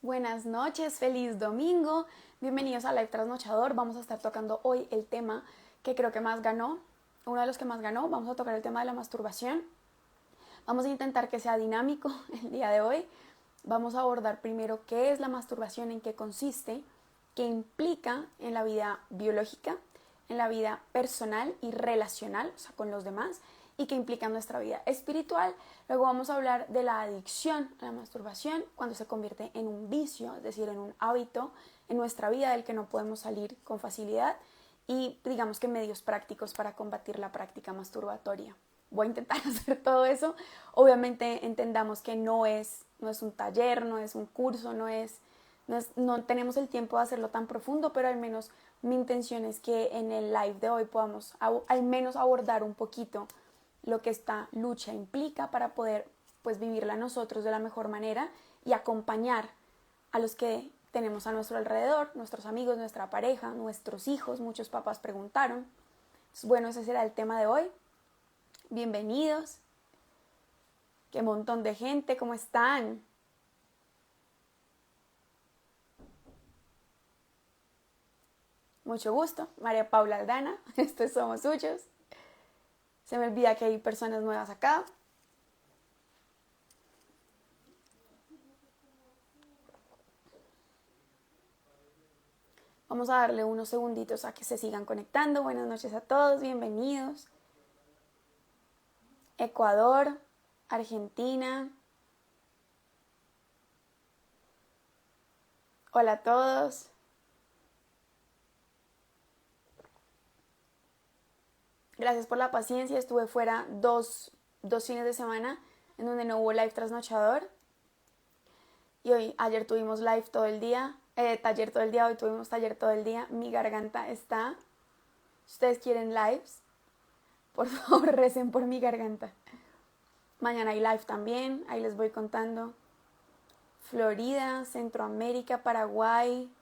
Buenas noches, feliz domingo, bienvenidos a Live Trasnochador. Vamos a estar tocando hoy el tema que creo que más ganó, uno de los que más ganó. Vamos a tocar el tema de la masturbación. Vamos a intentar que sea dinámico el día de hoy. Vamos a abordar primero qué es la masturbación, en qué consiste, qué implica en la vida biológica, en la vida personal y relacional, o sea, con los demás, y qué implica en nuestra vida espiritual. Luego vamos a hablar de la adicción a la masturbación cuando se convierte en un vicio, es decir, en un hábito en nuestra vida del que no podemos salir con facilidad, y digamos que medios prácticos para combatir la práctica masturbatoria. Voy a intentar hacer todo eso. Obviamente entendamos que no es un taller, no es un curso, no tenemos el tiempo de hacerlo tan profundo, pero al menos mi intención es que en el live de hoy podamos al menos abordar un poquito lo que esta lucha implica para poder pues vivirla nosotros de la mejor manera y acompañar a los que tenemos a nuestro alrededor, nuestros amigos, nuestra pareja, nuestros hijos. Muchos papás preguntaron. Bueno, ese será el tema de hoy. Bienvenidos. Qué montón de gente, ¿cómo están? Mucho gusto, María Paula Aldana, estos somos suyos. Se me olvida que hay personas nuevas acá. Vamos a darle unos segunditos a que se sigan conectando. Buenas noches a todos, bienvenidos. Ecuador, Argentina. Hola a todos. Gracias por la paciencia. Estuve fuera dos fines de semana en donde no hubo live trasnochador. Y ayer tuvimos live todo el día. Taller todo el día, hoy tuvimos taller todo el día. Mi garganta está. Si ustedes quieren lives, por favor recen por mi garganta. Mañana hay live también, ahí les voy contando. Florida, Centroamérica, Paraguay,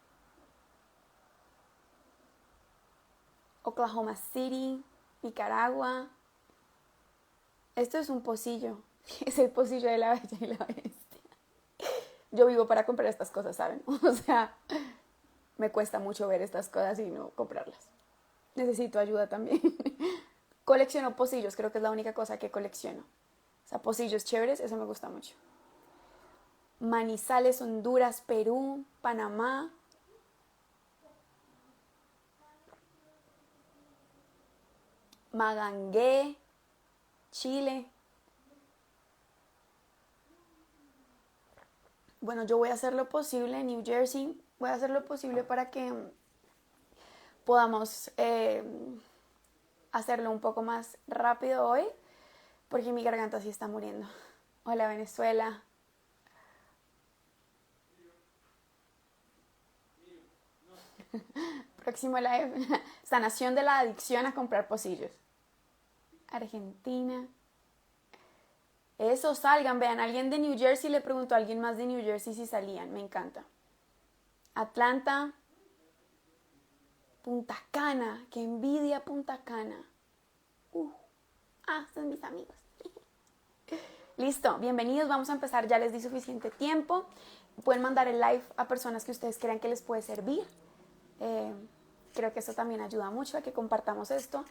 Oklahoma City, Nicaragua. Esto es un pocillo, es el pocillo de la Bella y la Bestia. Yo vivo para comprar estas cosas, ¿saben? O sea, me cuesta mucho ver estas cosas y no comprarlas. Necesito ayuda también. Colecciono pocillos, creo que es la única cosa que colecciono. O sea, pocillos chéveres, eso me gusta mucho. Manizales, Honduras, Perú, Panamá. Magangué, Chile. Bueno, yo voy a hacer lo posible, New Jersey, voy a hacer lo posible para que podamos hacerlo un poco más rápido hoy, porque mi garganta sí está muriendo. Hola, Venezuela. Próximo live, sanación de la adicción a comprar pocillos. Argentina. Eso, salgan, vean, alguien de New Jersey le preguntó a alguien más de New Jersey si salían, me encanta. Atlanta, Punta Cana, qué envidia Punta Cana. Son mis amigos. Listo, bienvenidos, vamos a empezar, ya les di suficiente tiempo. Pueden mandar el live a personas que ustedes crean que les puede servir. Creo que eso también ayuda mucho a que compartamos esto.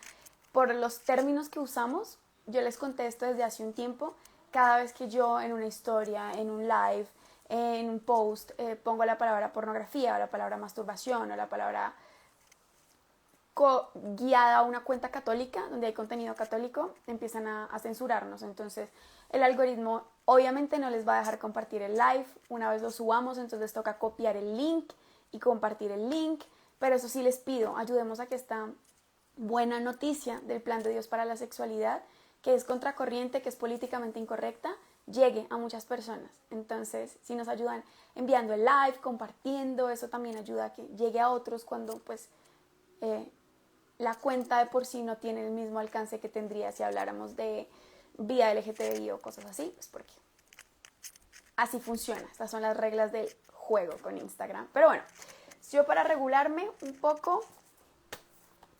Por los términos que usamos, yo les conté esto desde hace un tiempo. Cada vez que yo en una historia, en un live, en un post, pongo la palabra pornografía o la palabra masturbación o la palabra guiada a una cuenta católica, donde hay contenido católico, empiezan a censurarnos. Entonces el algoritmo obviamente no les va a dejar compartir el live. Una vez lo subamos, entonces les toca copiar el link y compartir el link. Pero eso sí les pido, ayudemos a que esta buena noticia del plan de Dios para la sexualidad, que es contracorriente, que es políticamente incorrecta, llegue a muchas personas. Entonces, si nos ayudan enviando el live, compartiendo, eso también ayuda a que llegue a otros cuando pues la cuenta de por sí no tiene el mismo alcance que tendría si habláramos de vida LGTBI o cosas así, pues porque así funciona. Estas son las reglas del juego con Instagram. Pero bueno, yo para regularme un poco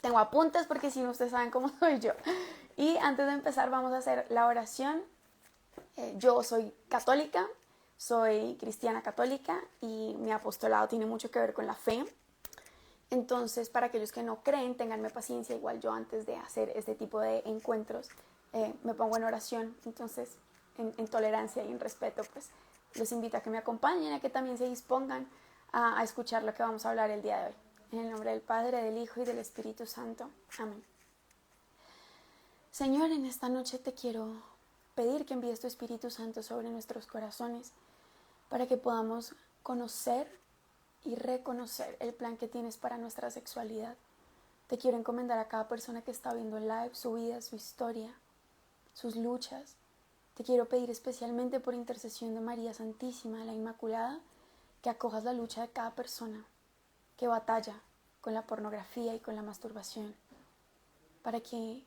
tengo apuntes porque si no ustedes saben cómo soy yo. Y antes de empezar vamos a hacer la oración. Yo soy católica, soy cristiana católica y mi apostolado tiene mucho que ver con la fe. Entonces, para aquellos que no creen, ténganme paciencia. Igual yo antes de hacer este tipo de encuentros me pongo en oración. Entonces, en tolerancia y en respeto, pues los invito a que me acompañen, a que también se dispongan a escuchar lo que vamos a hablar el día de hoy. En el nombre del Padre, del Hijo y del Espíritu Santo. Amén. Señor, en esta noche te quiero pedir que envíes tu Espíritu Santo sobre nuestros corazones para que podamos conocer y reconocer el plan que tienes para nuestra sexualidad. Te quiero encomendar a cada persona que está viendo el live, su vida, su historia, sus luchas. Te quiero pedir especialmente por intercesión de María Santísima, la Inmaculada, que acojas la lucha de cada persona que batalla con la pornografía y con la masturbación, para que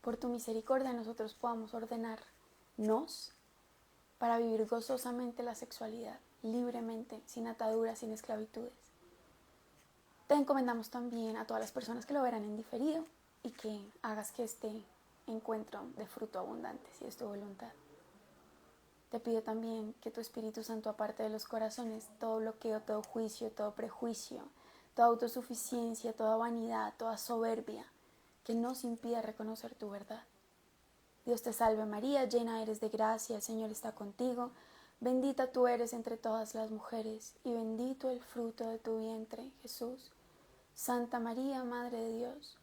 por tu misericordia nosotros podamos ordenarnos para vivir gozosamente la sexualidad, libremente, sin ataduras, sin esclavitudes. Te encomendamos también a todas las personas que lo verán en diferido y que hagas que este encuentro dé fruto abundante, si es tu voluntad. Te pido también que tu Espíritu Santo aparte de los corazones todo bloqueo, todo juicio, todo prejuicio, toda autosuficiencia, toda vanidad, toda soberbia, que nos impida reconocer tu verdad. Dios te salve María, llena eres de gracia, el Señor está contigo, bendita tú eres entre todas las mujeres, y bendito el fruto de tu vientre, Jesús. Santa María, Madre de Dios,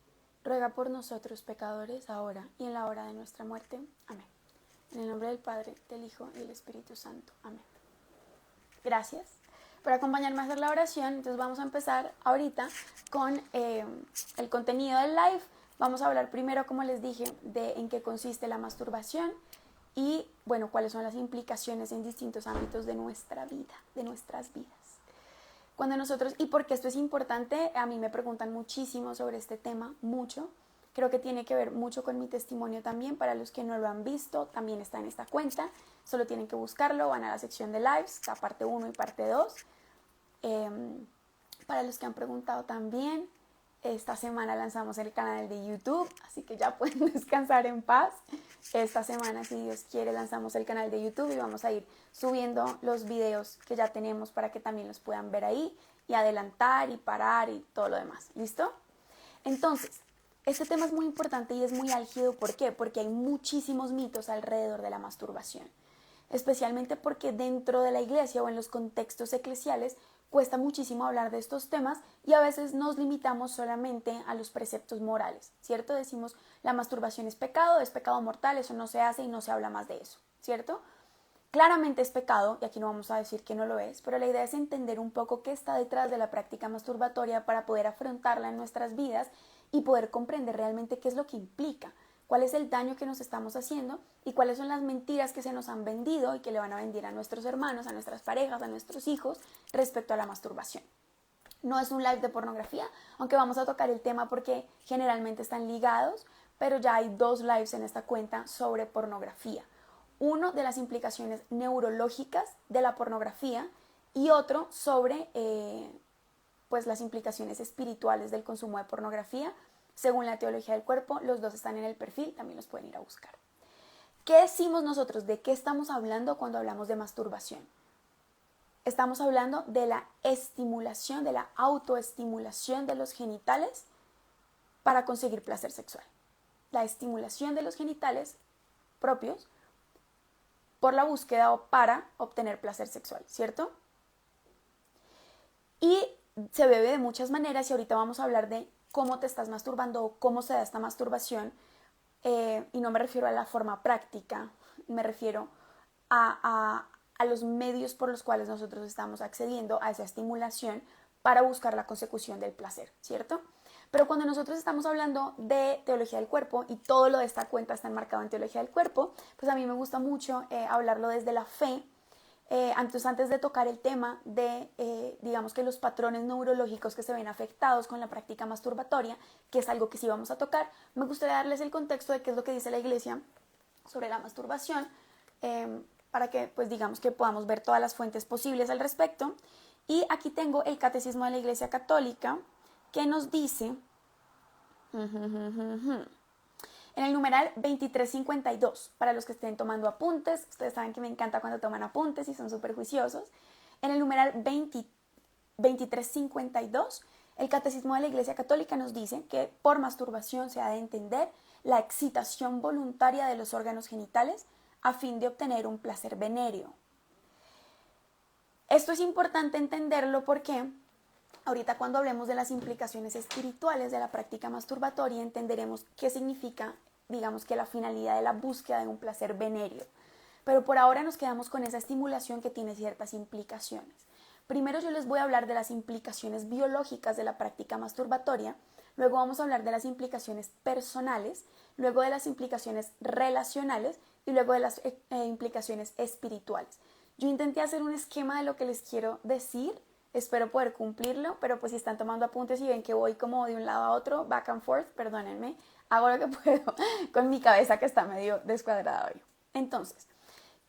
ruega por nosotros pecadores, ahora y en la hora de nuestra muerte. Amén. En el nombre del Padre, del Hijo y del Espíritu Santo. Amén. Gracias por acompañarme a hacer la oración. Entonces vamos a empezar ahorita con el contenido del live. Vamos a hablar primero, como les dije, de en qué consiste la masturbación y, bueno, cuáles son las implicaciones en distintos ámbitos de nuestra vida, de nuestras vidas. Cuando nosotros, y porque esto es importante, a mí me preguntan muchísimo sobre este tema, mucho. Creo que tiene que ver mucho con mi testimonio también. Para los que no lo han visto, también está en esta cuenta. Solo tienen que buscarlo, van a la sección de lives, está parte 1 y parte 2. Para los que han preguntado también, esta semana lanzamos el canal de YouTube, así que ya pueden descansar en paz. Esta semana, si Dios quiere, lanzamos el canal de YouTube y vamos a ir subiendo los videos que ya tenemos para que también los puedan ver ahí y adelantar y parar y todo lo demás. ¿Listo? Entonces, este tema es muy importante y es muy álgido. ¿Por qué? Porque hay muchísimos mitos alrededor de la masturbación, especialmente porque dentro de la iglesia o en los contextos eclesiales cuesta muchísimo hablar de estos temas y a veces nos limitamos solamente a los preceptos morales, ¿cierto? Decimos, la masturbación es pecado mortal, eso no se hace y no se habla más de eso, ¿cierto? Claramente es pecado, y aquí no vamos a decir que no lo es, pero la idea es entender un poco qué está detrás de la práctica masturbatoria para poder afrontarla en nuestras vidas y poder comprender realmente qué es lo que implica, cuál es el daño que nos estamos haciendo y cuáles son las mentiras que se nos han vendido y que le van a vender a nuestros hermanos, a nuestras parejas, a nuestros hijos respecto a la masturbación. No es un live de pornografía, aunque vamos a tocar el tema porque generalmente están ligados, pero ya hay 2 lives en esta cuenta sobre pornografía. Uno de las implicaciones neurológicas de la pornografía y otro sobre pues las implicaciones espirituales del consumo de pornografía. Según la teología del cuerpo, los 2 están en el perfil, también los pueden ir a buscar. ¿Qué decimos nosotros? ¿De qué estamos hablando cuando hablamos de masturbación? Estamos hablando de la estimulación, de la autoestimulación de los genitales para conseguir placer sexual. La estimulación de los genitales propios por la búsqueda o para obtener placer sexual, ¿cierto? Y se bebe de muchas maneras y ahorita vamos a hablar de cómo te estás masturbando o cómo se da esta masturbación, y no me refiero a la forma práctica, me refiero a los medios por los cuales nosotros estamos accediendo a esa estimulación para buscar la consecución del placer, ¿cierto? Pero cuando nosotros estamos hablando de teología del cuerpo y todo lo de esta cuenta está enmarcado en teología del cuerpo, pues a mí me gusta mucho hablarlo desde la fe. Entonces, antes de tocar el tema de, digamos que los patrones neurológicos que se ven afectados con la práctica masturbatoria, que es algo que sí vamos a tocar, me gustaría darles el contexto de qué es lo que dice la iglesia sobre la masturbación, para que, pues digamos que podamos ver todas las fuentes posibles al respecto. Y aquí tengo el Catecismo de la Iglesia Católica, que nos dice, en En el numeral 2352, para los que estén tomando apuntes, ustedes saben que me encanta cuando toman apuntes y son súper juiciosos. En el numeral 2352, el Catecismo de la Iglesia Católica nos dice que por masturbación se ha de entender la excitación voluntaria de los órganos genitales a fin de obtener un placer venéreo. Esto es importante entenderlo porque ahorita cuando hablemos de las implicaciones espirituales de la práctica masturbatoria entenderemos qué significa, digamos que la finalidad de la búsqueda de un placer venéreo. Pero por ahora nos quedamos con esa estimulación que tiene ciertas implicaciones. Primero yo les voy a hablar de las implicaciones biológicas de la práctica masturbatoria, luego vamos a hablar de las implicaciones personales, luego de las implicaciones relacionales y luego de las implicaciones espirituales. Yo intenté hacer un esquema de lo que les quiero decir, espero poder cumplirlo, pero pues si están tomando apuntes y ven que voy como de un lado a otro, back and forth, perdónenme, hago lo que puedo con mi cabeza que está medio descuadrada hoy. Entonces,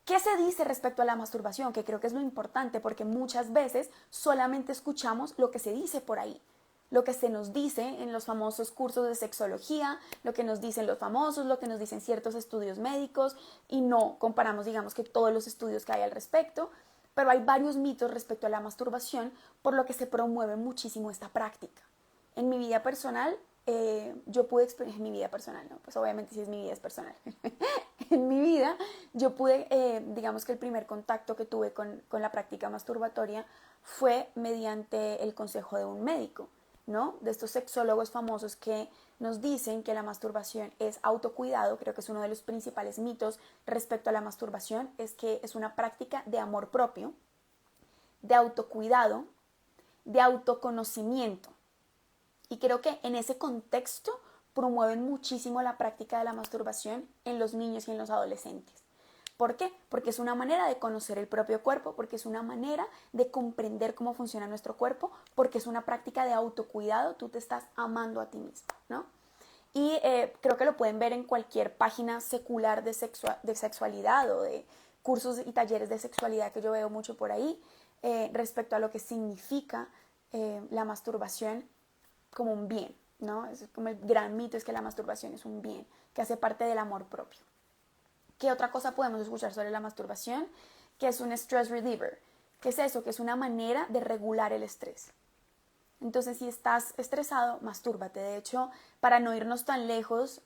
¿qué se dice respecto a la masturbación? Que creo que es lo importante porque muchas veces solamente escuchamos lo que se dice por ahí, lo que se nos dice en los famosos cursos de sexología, lo que nos dicen los famosos, lo que nos dicen ciertos estudios médicos y no comparamos, digamos, que todos los estudios que hay al respecto, pero hay varios mitos respecto a la masturbación por lo que se promueve muchísimo esta práctica. En mi vida personal, yo pude experimentar, en mi vida personal, no, pues obviamente si es mi vida es personal. En mi vida yo pude, digamos que el primer contacto que tuve con la práctica masturbatoria fue mediante el consejo de un médico, ¿no? De estos sexólogos famosos que nos dicen que la masturbación es autocuidado. Creo que es uno de los principales mitos respecto a la masturbación, es que es una práctica de amor propio, de autocuidado, de autoconocimiento. Y creo que en ese contexto promueven muchísimo la práctica de la masturbación en los niños y en los adolescentes. ¿Por qué? Porque es una manera de conocer el propio cuerpo, porque es una manera de comprender cómo funciona nuestro cuerpo, porque es una práctica de autocuidado, tú te estás amando a ti mismo, ¿no? Y creo que lo pueden ver en cualquier página secular de sexualidad o de cursos y talleres de sexualidad que yo veo mucho por ahí, respecto a lo que significa la masturbación como un bien, ¿no? Es como el gran mito es que la masturbación es un bien, que hace parte del amor propio. ¿Qué otra cosa podemos escuchar sobre la masturbación? Que es un stress reliever. ¿Qué es eso? Que es una manera de regular el estrés. Entonces, si estás estresado, mastúrbate. De hecho, para no irnos tan lejos,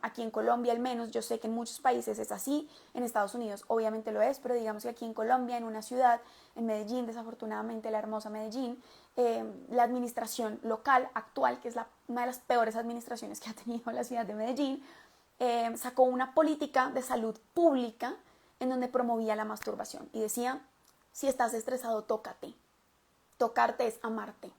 aquí en Colombia al menos, yo sé que en muchos países es así, en Estados Unidos obviamente lo es, pero digamos que aquí en Colombia, en una ciudad, en Medellín, desafortunadamente la hermosa Medellín, la administración local actual, que es una de las peores administraciones que ha tenido la ciudad de Medellín, sacó una política de salud pública en donde promovía la masturbación y decía, si estás estresado, tócate. Tocarte es amarte.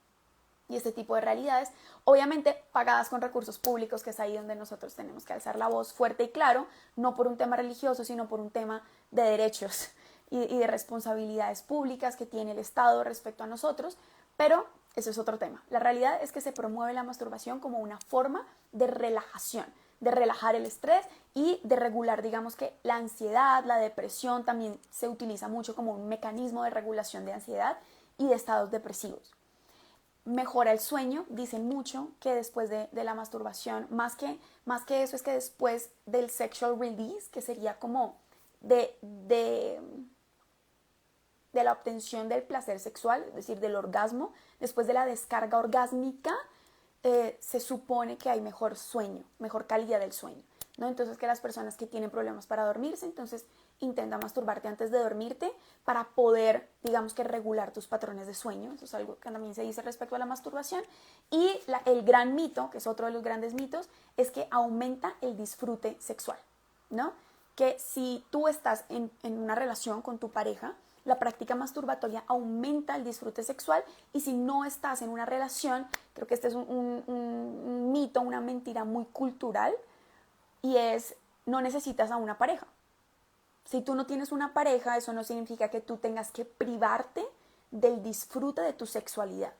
Y este tipo de realidades, obviamente pagadas con recursos públicos, que es ahí donde nosotros tenemos que alzar la voz fuerte y claro, no por un tema religioso, sino por un tema de derechos y de responsabilidades públicas que tiene el Estado respecto a nosotros, pero eso es otro tema. La realidad es que se promueve la masturbación como una forma de relajación, de relajar el estrés y de regular, digamos que la ansiedad, la depresión también se utiliza mucho como un mecanismo de regulación de ansiedad y de estados depresivos. Mejora el sueño, dicen mucho que después de la masturbación, más que eso es que después del sexual release, que sería como de la obtención del placer sexual, es decir, del orgasmo, después de la descarga orgásmica, se supone que hay mejor sueño, mejor calidad del sueño, ¿no? Entonces que las personas que tienen problemas para dormirse, entonces intenta masturbarte antes de dormirte para poder, digamos que regular tus patrones de sueño. Eso es algo que también se dice respecto a la masturbación. Y el gran mito, que es otro de los grandes mitos, es que aumenta el disfrute sexual, ¿no? Que si tú estás en una relación con tu pareja, la práctica masturbatoria aumenta el disfrute sexual y si no estás en una relación, creo que este es un mito, una mentira muy cultural y es no necesitas a una pareja. Si tú no tienes una pareja, eso no significa que tú tengas que privarte del disfrute de tu sexualidad.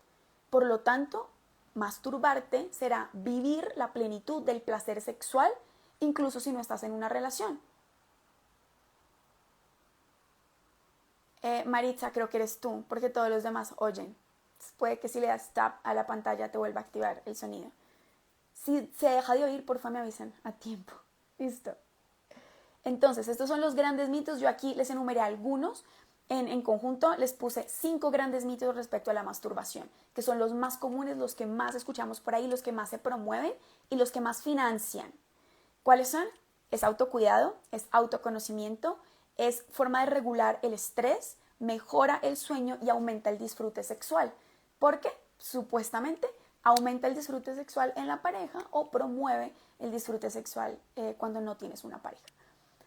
Por lo tanto, masturbarte será vivir la plenitud del placer sexual, incluso si no estás en una relación. Maritza, creo que eres tú, porque todos los demás oyen. Puede que si le das tap a la pantalla te vuelva a activar el sonido. Si se deja de oír, porfa me avisan a tiempo. Listo. Entonces, estos son los grandes mitos. Yo aquí les enumeré algunos. En conjunto les puse 5 grandes mitos respecto a la masturbación, que son los más comunes, los que más escuchamos por ahí, los que más se promueven y los que más financian. ¿Cuáles son? Es autocuidado, es autoconocimiento, es forma de regular el estrés, mejora el sueño y aumenta el disfrute sexual. ¿Por qué? Supuestamente aumenta el disfrute sexual en la pareja o promueve el disfrute sexual cuando no tienes una pareja.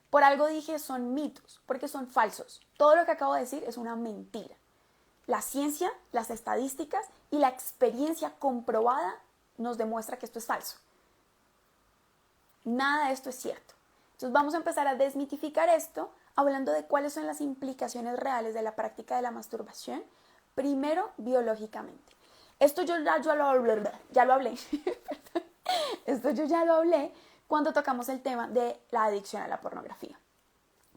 Por algo dije son mitos, porque son falsos. Todo lo que acabo de decir es una mentira. La ciencia, las estadísticas y la experiencia comprobada nos demuestra que esto es falso. Nada de esto es cierto. Entonces vamos a empezar a desmitificar esto hablando de cuáles son las implicaciones reales de la práctica de la masturbación. Primero, biológicamente. Esto yo ya lo hablé. Esto yo ya lo hablé cuando tocamos el tema de la adicción a la pornografía.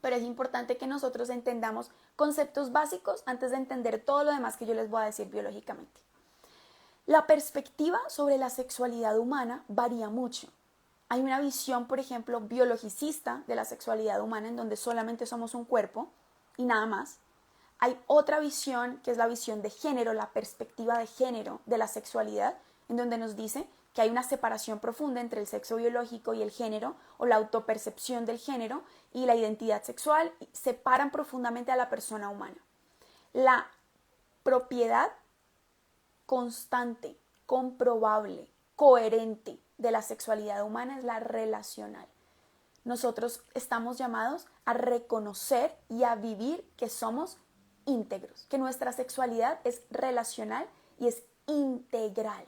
Pero es importante que nosotros entendamos conceptos básicos antes de entender todo lo demás que yo les voy a decir biológicamente. La perspectiva sobre la sexualidad humana varía mucho. Hay una visión, por ejemplo, biologicista de la sexualidad humana en donde solamente somos un cuerpo y nada más. Hay otra visión que es la visión de género, la perspectiva de género de la sexualidad, en donde nos dice que hay una separación profunda entre el sexo biológico y el género, o la autopercepción del género y la identidad sexual, separan profundamente a la persona humana. La propiedad constante, comprobable, coherente de la sexualidad humana es la relacional. Nosotros estamos llamados a reconocer y a vivir que somos íntegros, que nuestra sexualidad es relacional y es integral.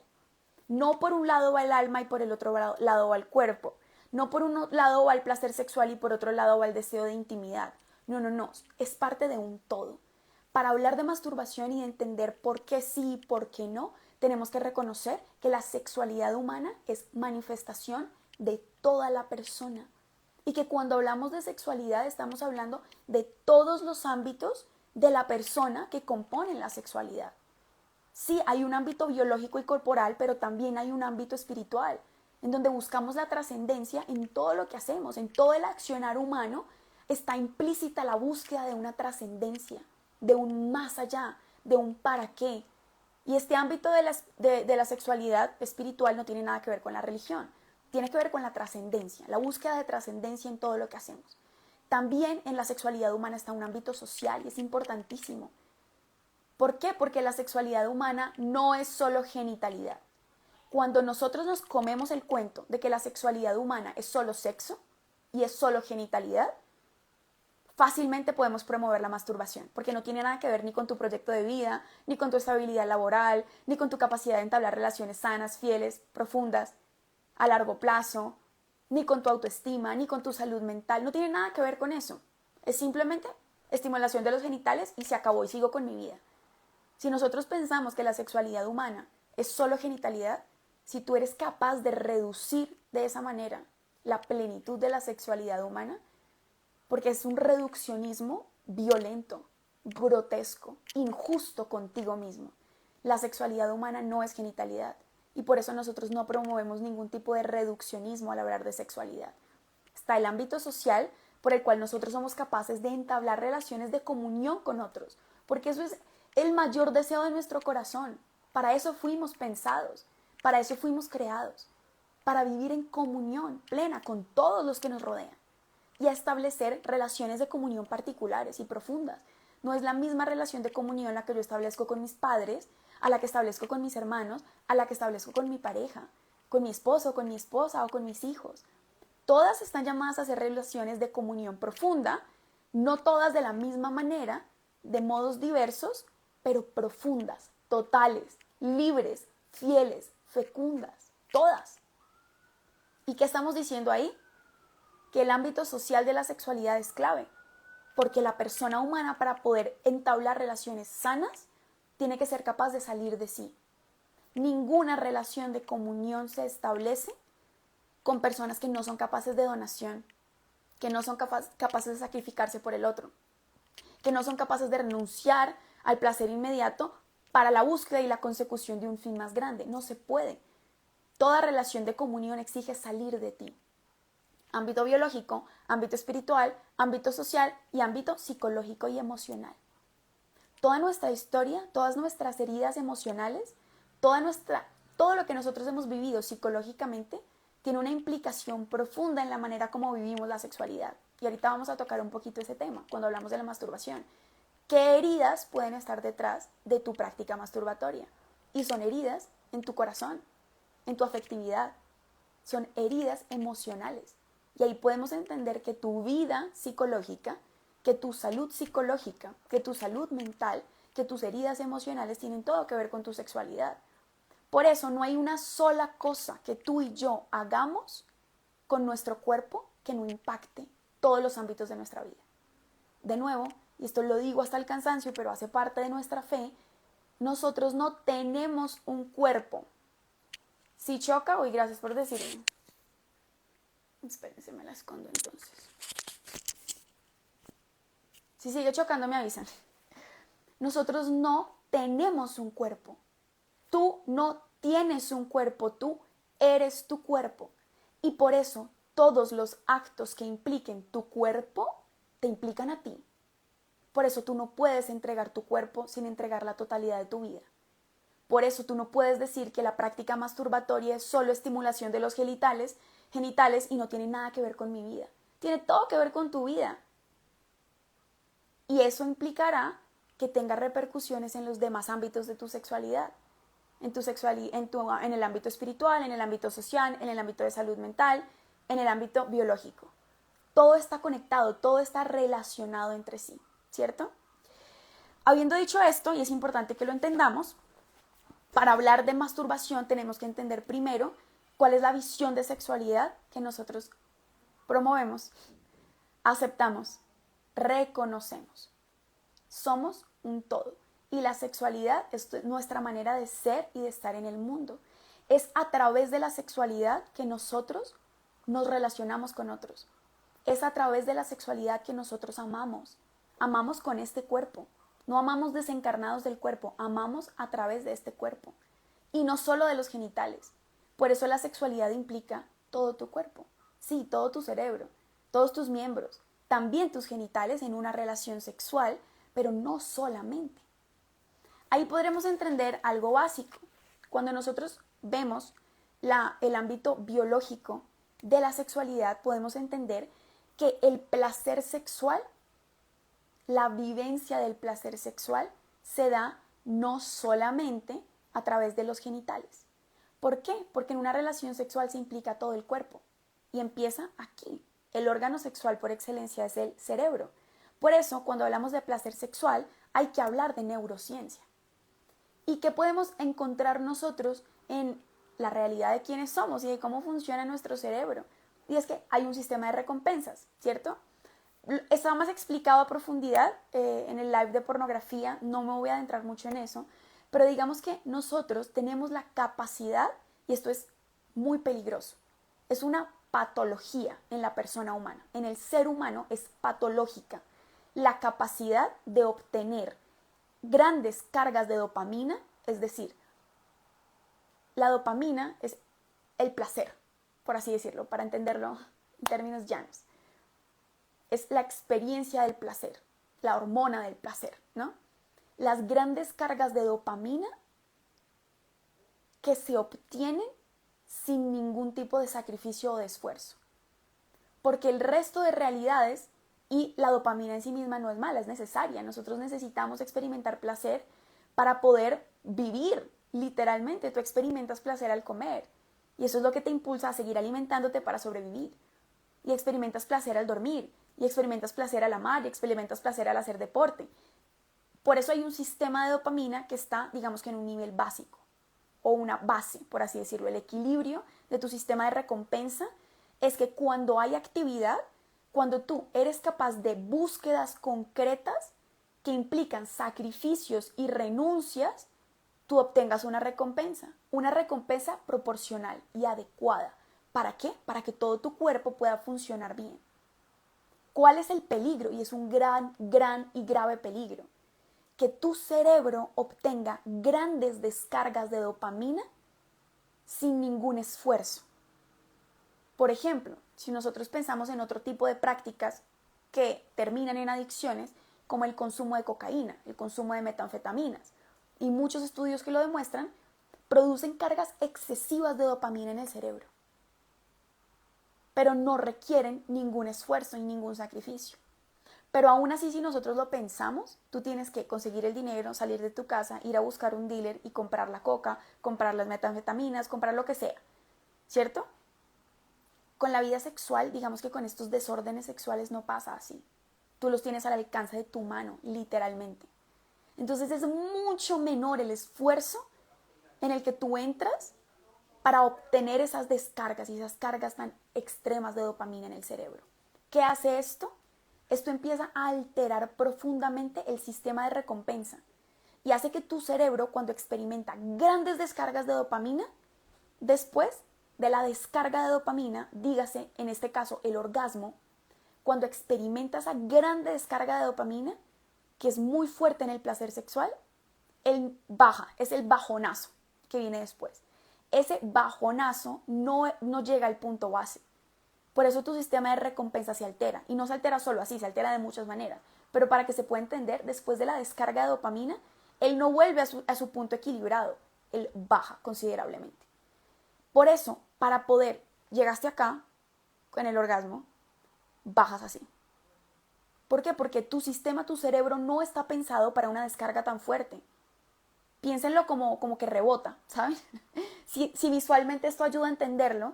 No por un lado va el alma y por el otro lado va el cuerpo. No por un lado va el placer sexual y por otro lado va el deseo de intimidad. No. Es parte de un todo. Para hablar de masturbación y de entender por qué sí y por qué no, tenemos que reconocer que la sexualidad humana es manifestación de toda la persona. Y que cuando hablamos de sexualidad estamos hablando de todos los ámbitos de la persona que componen la sexualidad. Sí, hay un ámbito biológico y corporal, pero también hay un ámbito espiritual, en donde buscamos la trascendencia en todo lo que hacemos, en todo el accionar humano, está implícita la búsqueda de una trascendencia, de un más allá, de un para qué. Y este ámbito de la sexualidad espiritual no tiene nada que ver con la religión, tiene que ver con la trascendencia, la búsqueda de trascendencia en todo lo que hacemos. También en la sexualidad humana está un ámbito social y es importantísimo. ¿Por qué? Porque la sexualidad humana no es solo genitalidad. Cuando nosotros nos comemos el cuento de que la sexualidad humana es solo sexo y es solo genitalidad, fácilmente podemos promover la masturbación, porque no tiene nada que ver ni con tu proyecto de vida, ni con tu estabilidad laboral, ni con tu capacidad de entablar relaciones sanas, fieles, profundas, a largo plazo, ni con tu autoestima, ni con tu salud mental. No tiene nada que ver con eso. Es simplemente estimulación de los genitales y se acabó y sigo con mi vida. Si nosotros pensamos que la sexualidad humana es solo genitalidad, si tú eres capaz de reducir de esa manera la plenitud de la sexualidad humana, porque es un reduccionismo violento, grotesco, injusto contigo mismo. La sexualidad humana no es genitalidad y por eso nosotros no promovemos ningún tipo de reduccionismo al hablar de sexualidad. Está el ámbito social por el cual nosotros somos capaces de entablar relaciones de comunión con otros, porque eso es el mayor deseo de nuestro corazón. Para eso fuimos pensados, para eso fuimos creados, para vivir en comunión plena con todos los que nos rodean y a establecer relaciones de comunión particulares y profundas. No es la misma relación de comunión la que yo establezco con mis padres, a la que establezco con mis hermanos, a la que establezco con mi pareja, con mi esposo, con mi esposa o con mis hijos. Todas están llamadas a hacer relaciones de comunión profunda, no todas de la misma manera, de modos diversos, pero profundas, totales, libres, fieles, fecundas, todas. ¿Y qué estamos diciendo ahí? Que el ámbito social de la sexualidad es clave, porque la persona humana para poder entablar relaciones sanas tiene que ser capaz de salir de sí. Ninguna relación de comunión se establece con personas que no son capaces de donación, que no son capaces de sacrificarse por el otro, que no son capaces de renunciar al placer inmediato para la búsqueda y la consecución de un fin más grande. No se puede. Toda relación de comunión exige salir de ti. Ámbito biológico, ámbito espiritual, ámbito social y ámbito psicológico y emocional. Toda nuestra historia, todas nuestras heridas emocionales, todo lo que nosotros hemos vivido psicológicamente tiene una implicación profunda en la manera como vivimos la sexualidad. Y ahorita vamos a tocar un poquito ese tema cuando hablamos de la masturbación. ¿Qué heridas pueden estar detrás de tu práctica masturbatoria? Y son heridas en tu corazón, en tu afectividad. Son heridas emocionales. Y ahí podemos entender que tu vida psicológica, que tu salud psicológica, que tu salud mental, que tus heridas emocionales tienen todo que ver con tu sexualidad. Por eso no hay una sola cosa que tú y yo hagamos con nuestro cuerpo que no impacte todos los ámbitos de nuestra vida. De nuevo, y esto lo digo hasta el cansancio, pero hace parte de nuestra fe, nosotros no tenemos un cuerpo. Si choca, uy, gracias por decirme. Espérense, me la escondo entonces. Si sigue chocando, me avisan. Nosotros no tenemos un cuerpo. Tú no tienes un cuerpo, tú eres tu cuerpo. Y por eso todos los actos que impliquen tu cuerpo te implican a ti. Por eso tú no puedes entregar tu cuerpo sin entregar la totalidad de tu vida. Por eso tú no puedes decir que la práctica masturbatoria es solo estimulación de los genitales y no tiene nada que ver con mi vida. Tiene todo que ver con tu vida. Y eso implicará que tenga repercusiones en los demás ámbitos de tu sexualidad. En el ámbito espiritual, en el ámbito social, en el ámbito de salud mental, en el ámbito biológico. Todo está conectado, todo está relacionado entre sí, ¿cierto? Habiendo dicho esto, y es importante que lo entendamos, para hablar de masturbación tenemos que entender primero cuál es la visión de sexualidad que nosotros promovemos, aceptamos, reconocemos. Somos un todo. Y la sexualidad es nuestra manera de ser y de estar en el mundo. Es a través de la sexualidad que nosotros nos relacionamos con otros. Es a través de la sexualidad que nosotros amamos. Amamos con este cuerpo. No amamos desencarnados del cuerpo, amamos a través de este cuerpo. Y no solo de los genitales. Por eso la sexualidad implica todo tu cuerpo. Sí, todo tu cerebro, todos tus miembros, también tus genitales en una relación sexual, pero no solamente. Ahí podremos entender algo básico. Cuando nosotros vemos el ámbito biológico de la sexualidad, podemos entender que el placer sexual, la vivencia del placer sexual, se da no solamente a través de los genitales. ¿Por qué? Porque en una relación sexual se implica todo el cuerpo y empieza aquí. El órgano sexual por excelencia es el cerebro. Por eso, cuando hablamos de placer sexual, hay que hablar de neurociencia. ¿Y qué podemos encontrar nosotros en la realidad de quiénes somos y de cómo funciona nuestro cerebro? Y es que hay un sistema de recompensas, ¿cierto? Está más explicado a profundidad en el live de pornografía, no me voy a adentrar mucho en eso, pero digamos que nosotros tenemos la capacidad, y esto es muy peligroso, es una patología en la persona humana, en el ser humano es patológica, la capacidad de obtener grandes cargas de dopamina, es decir, la dopamina es el placer, por así decirlo, para entenderlo en términos llanos. Es la experiencia del placer, la hormona del placer, ¿no? Las grandes cargas de dopamina que se obtienen sin ningún tipo de sacrificio o de esfuerzo. Porque el resto de realidades, y la dopamina en sí misma no es mala, es necesaria. Nosotros necesitamos experimentar placer para poder vivir. Literalmente, tú experimentas placer al comer. Y eso es lo que te impulsa a seguir alimentándote para sobrevivir. Y experimentas placer al dormir. Y experimentas placer al amar. Y experimentas placer al hacer deporte. Por eso hay un sistema de dopamina que está, digamos que en un nivel básico. O una base, por así decirlo. El equilibrio de tu sistema de recompensa es que cuando hay actividad, cuando tú eres capaz de búsquedas concretas que implican sacrificios y renuncias, tú obtengas una recompensa proporcional y adecuada. ¿Para qué? Para que todo tu cuerpo pueda funcionar bien. ¿Cuál es el peligro? Y es un gran y grave peligro. Que tu cerebro obtenga grandes descargas de dopamina sin ningún esfuerzo. Por ejemplo, si nosotros pensamos en otro tipo de prácticas que terminan en adicciones, como el consumo de cocaína, el consumo de metanfetaminas, y muchos estudios que lo demuestran, producen cargas excesivas de dopamina en el cerebro, pero no requieren ningún esfuerzo y ningún sacrificio. Pero aún así, si nosotros lo pensamos, tú tienes que conseguir el dinero, salir de tu casa, ir a buscar un dealer y comprar la coca, comprar las metanfetaminas, comprar lo que sea, ¿cierto? Con la vida sexual, digamos que con estos desórdenes sexuales no pasa así. Tú los tienes al alcance de tu mano, literalmente. Entonces es mucho menor el esfuerzo en el que tú entras para obtener esas descargas y esas cargas tan extremas de dopamina en el cerebro. ¿Qué hace esto? Esto empieza a alterar profundamente el sistema de recompensa y hace que tu cerebro, cuando experimenta grandes descargas de dopamina, después de la descarga de dopamina, dígase en este caso el orgasmo, cuando experimenta esa gran descarga de dopamina, que es muy fuerte en el placer sexual, él baja, es el bajonazo que viene después. Ese bajonazo no llega al punto base. Por eso tu sistema de recompensa se altera. Y no se altera solo así, se altera de muchas maneras. Pero para que se pueda entender, después de la descarga de dopamina, él no vuelve a su punto equilibrado. Él baja considerablemente. Por eso, para poder, llegaste acá con el orgasmo, bajas así. ¿Por qué? Porque tu sistema, tu cerebro no está pensado para una descarga tan fuerte. Piénsenlo como que rebota, ¿saben? Si visualmente esto ayuda a entenderlo,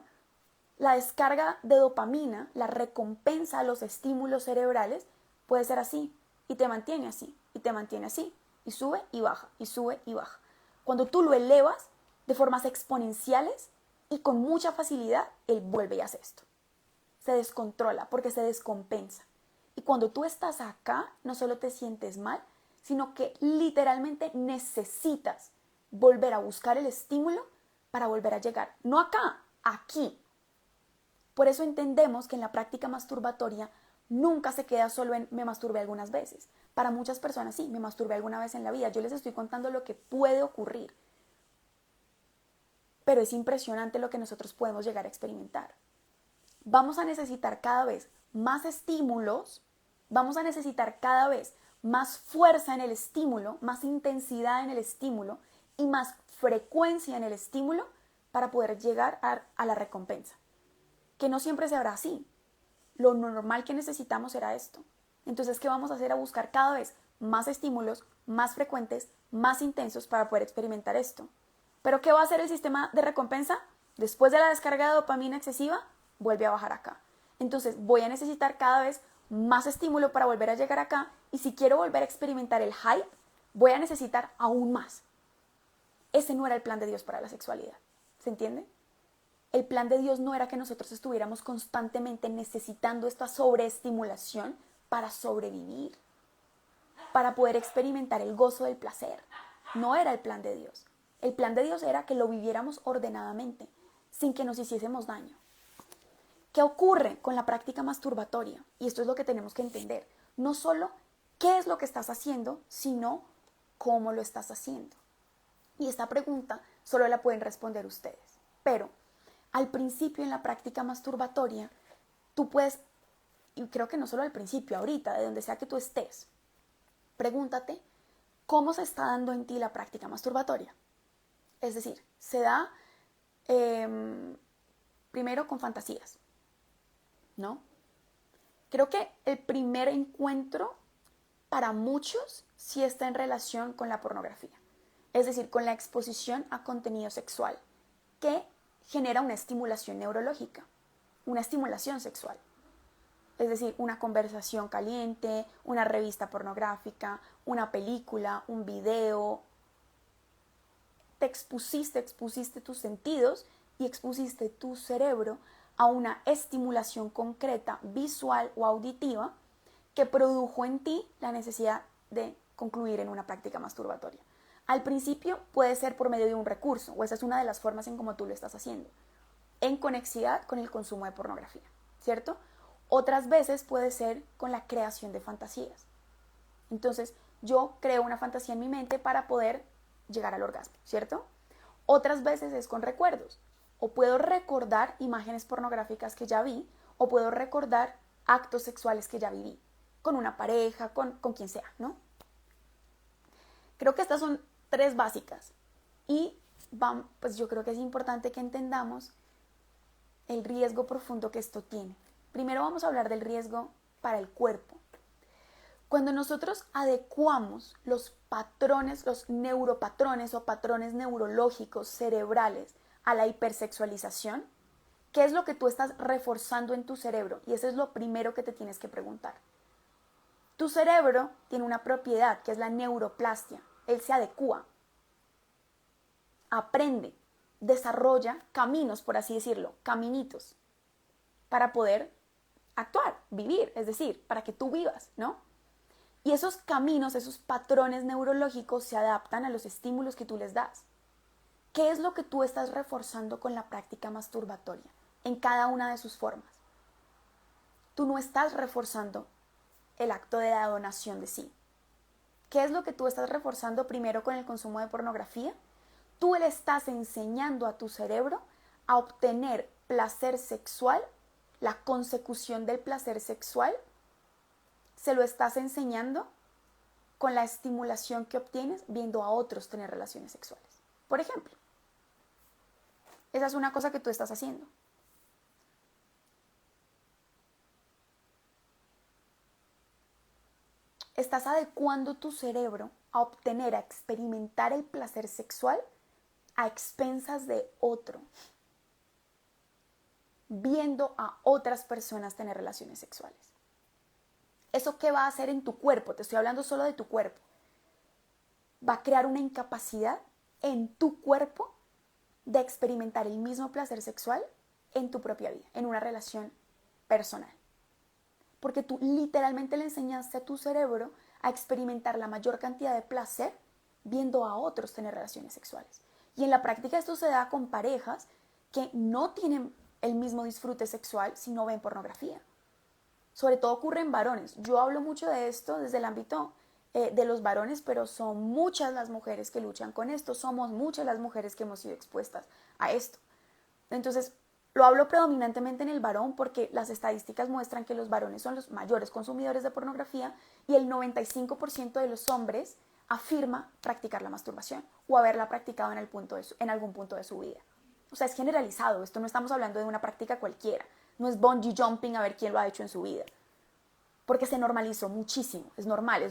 la descarga de dopamina, la recompensa a los estímulos cerebrales, puede ser así, y te mantiene así, y te mantiene así, y sube y baja, y sube y baja. Cuando tú lo elevas de formas exponenciales y con mucha facilidad, él vuelve y hace esto. Se descontrola porque se descompensa. Y cuando tú estás acá, no solo te sientes mal, sino que literalmente necesitas volver a buscar el estímulo para volver a llegar. No acá, aquí. Por eso entendemos que en la práctica masturbatoria nunca se queda solo en me masturbé algunas veces. Para muchas personas sí, me masturbé alguna vez en la vida. Yo les estoy contando lo que puede ocurrir. Pero es impresionante lo que nosotros podemos llegar a experimentar. Vamos a necesitar cada vez más estímulos, vamos a necesitar cada vez más fuerza en el estímulo, más intensidad en el estímulo y más frecuencia en el estímulo para poder llegar a la recompensa. Que no siempre se hará así. Lo normal que necesitamos será esto. Entonces, ¿qué vamos a hacer? A buscar cada vez más estímulos, más frecuentes, más intensos para poder experimentar esto. ¿Pero qué va a hacer el sistema de recompensa? Después de la descarga de dopamina excesiva, vuelve a bajar acá. Entonces, voy a necesitar cada vez más estímulo para volver a llegar acá, y si quiero volver a experimentar el hype, voy a necesitar aún más. Ese no era el plan de Dios para la sexualidad. ¿Se entiende? El plan de Dios no era que nosotros estuviéramos constantemente necesitando esta sobreestimulación para sobrevivir, para poder experimentar el gozo del placer. No era el plan de Dios. El plan de Dios era que lo viviéramos ordenadamente, sin que nos hiciésemos daño. ¿Qué ocurre con la práctica masturbatoria? Y esto es lo que tenemos que entender. No solo qué es lo que estás haciendo, sino cómo lo estás haciendo. Y esta pregunta solo la pueden responder ustedes. Pero al principio en la práctica masturbatoria, tú puedes, y creo que no solo al principio, ahorita, de donde sea que tú estés, pregúntate cómo se está dando en ti la práctica masturbatoria. Es decir, se da primero con fantasías, ¿no? Creo que el primer encuentro para muchos sí está en relación con la pornografía, es decir, con la exposición a contenido sexual que genera una estimulación neurológica, una estimulación sexual. Es decir, una conversación caliente, una revista pornográfica, una película, un video. Te expusiste tus sentidos y expusiste tu cerebro a una estimulación concreta, visual o auditiva, que produjo en ti la necesidad de concluir en una práctica masturbatoria. Al principio puede ser por medio de un recurso, o esa es una de las formas en cómo tú lo estás haciendo, en conexidad con el consumo de pornografía, ¿cierto? Otras veces puede ser con la creación de fantasías. Entonces, yo creo una fantasía en mi mente para poder llegar al orgasmo, ¿cierto? Otras veces es con recuerdos. O puedo recordar imágenes pornográficas que ya vi, o puedo recordar actos sexuales que ya viví, con una pareja, con quien sea, ¿no? Creo que estas son 3 básicas. Y pues yo creo que es importante que entendamos el riesgo profundo que esto tiene. Primero vamos a hablar del riesgo para el cuerpo. Cuando nosotros adecuamos los patrones, los neuropatrones o patrones neurológicos cerebrales a la hipersexualización, ¿qué es lo que tú estás reforzando en tu cerebro? Y eso es lo primero que te tienes que preguntar. Tu cerebro tiene una propiedad que es la neuroplastia. Él se adecúa, aprende, desarrolla caminos, por así decirlo, caminitos, para poder actuar, vivir, es decir, para que tú vivas, ¿no? Y esos caminos, esos patrones neurológicos se adaptan a los estímulos que tú les das. ¿Qué es lo que tú estás reforzando con la práctica masturbatoria en cada una de sus formas? Tú no estás reforzando el acto de la donación de sí. ¿Qué es lo que tú estás reforzando primero con el consumo de pornografía? Tú le estás enseñando a tu cerebro a obtener placer sexual, la consecución del placer sexual, se lo estás enseñando con la estimulación que obtienes viendo a otros tener relaciones sexuales. Por ejemplo, esa es una cosa que tú estás haciendo. Estás adecuando tu cerebro a obtener, a experimentar el placer sexual a expensas de otro, viendo a otras personas tener relaciones sexuales. ¿Eso qué va a hacer en tu cuerpo? Te estoy hablando solo de tu cuerpo. Va a crear una incapacidad en tu cuerpo de experimentar el mismo placer sexual en tu propia vida, en una relación personal. Porque tú literalmente le enseñaste a tu cerebro a experimentar la mayor cantidad de placer viendo a otros tener relaciones sexuales. Y en la práctica esto se da con parejas que no tienen el mismo disfrute sexual si no ven pornografía. Sobre todo ocurre en varones. Yo hablo mucho de esto desde el ámbito de los varones, pero son muchas las mujeres que luchan con esto, somos muchas las mujeres que hemos sido expuestas a esto. Entonces, lo hablo predominantemente en el varón porque las estadísticas muestran que los varones son los mayores consumidores de pornografía y el 95% de los hombres afirma practicar la masturbación o haberla practicado en algún punto de su vida. O sea, es generalizado, esto no estamos hablando de una práctica cualquiera, no es bungee jumping a ver quién lo ha hecho en su vida, porque se normalizó muchísimo, es normal.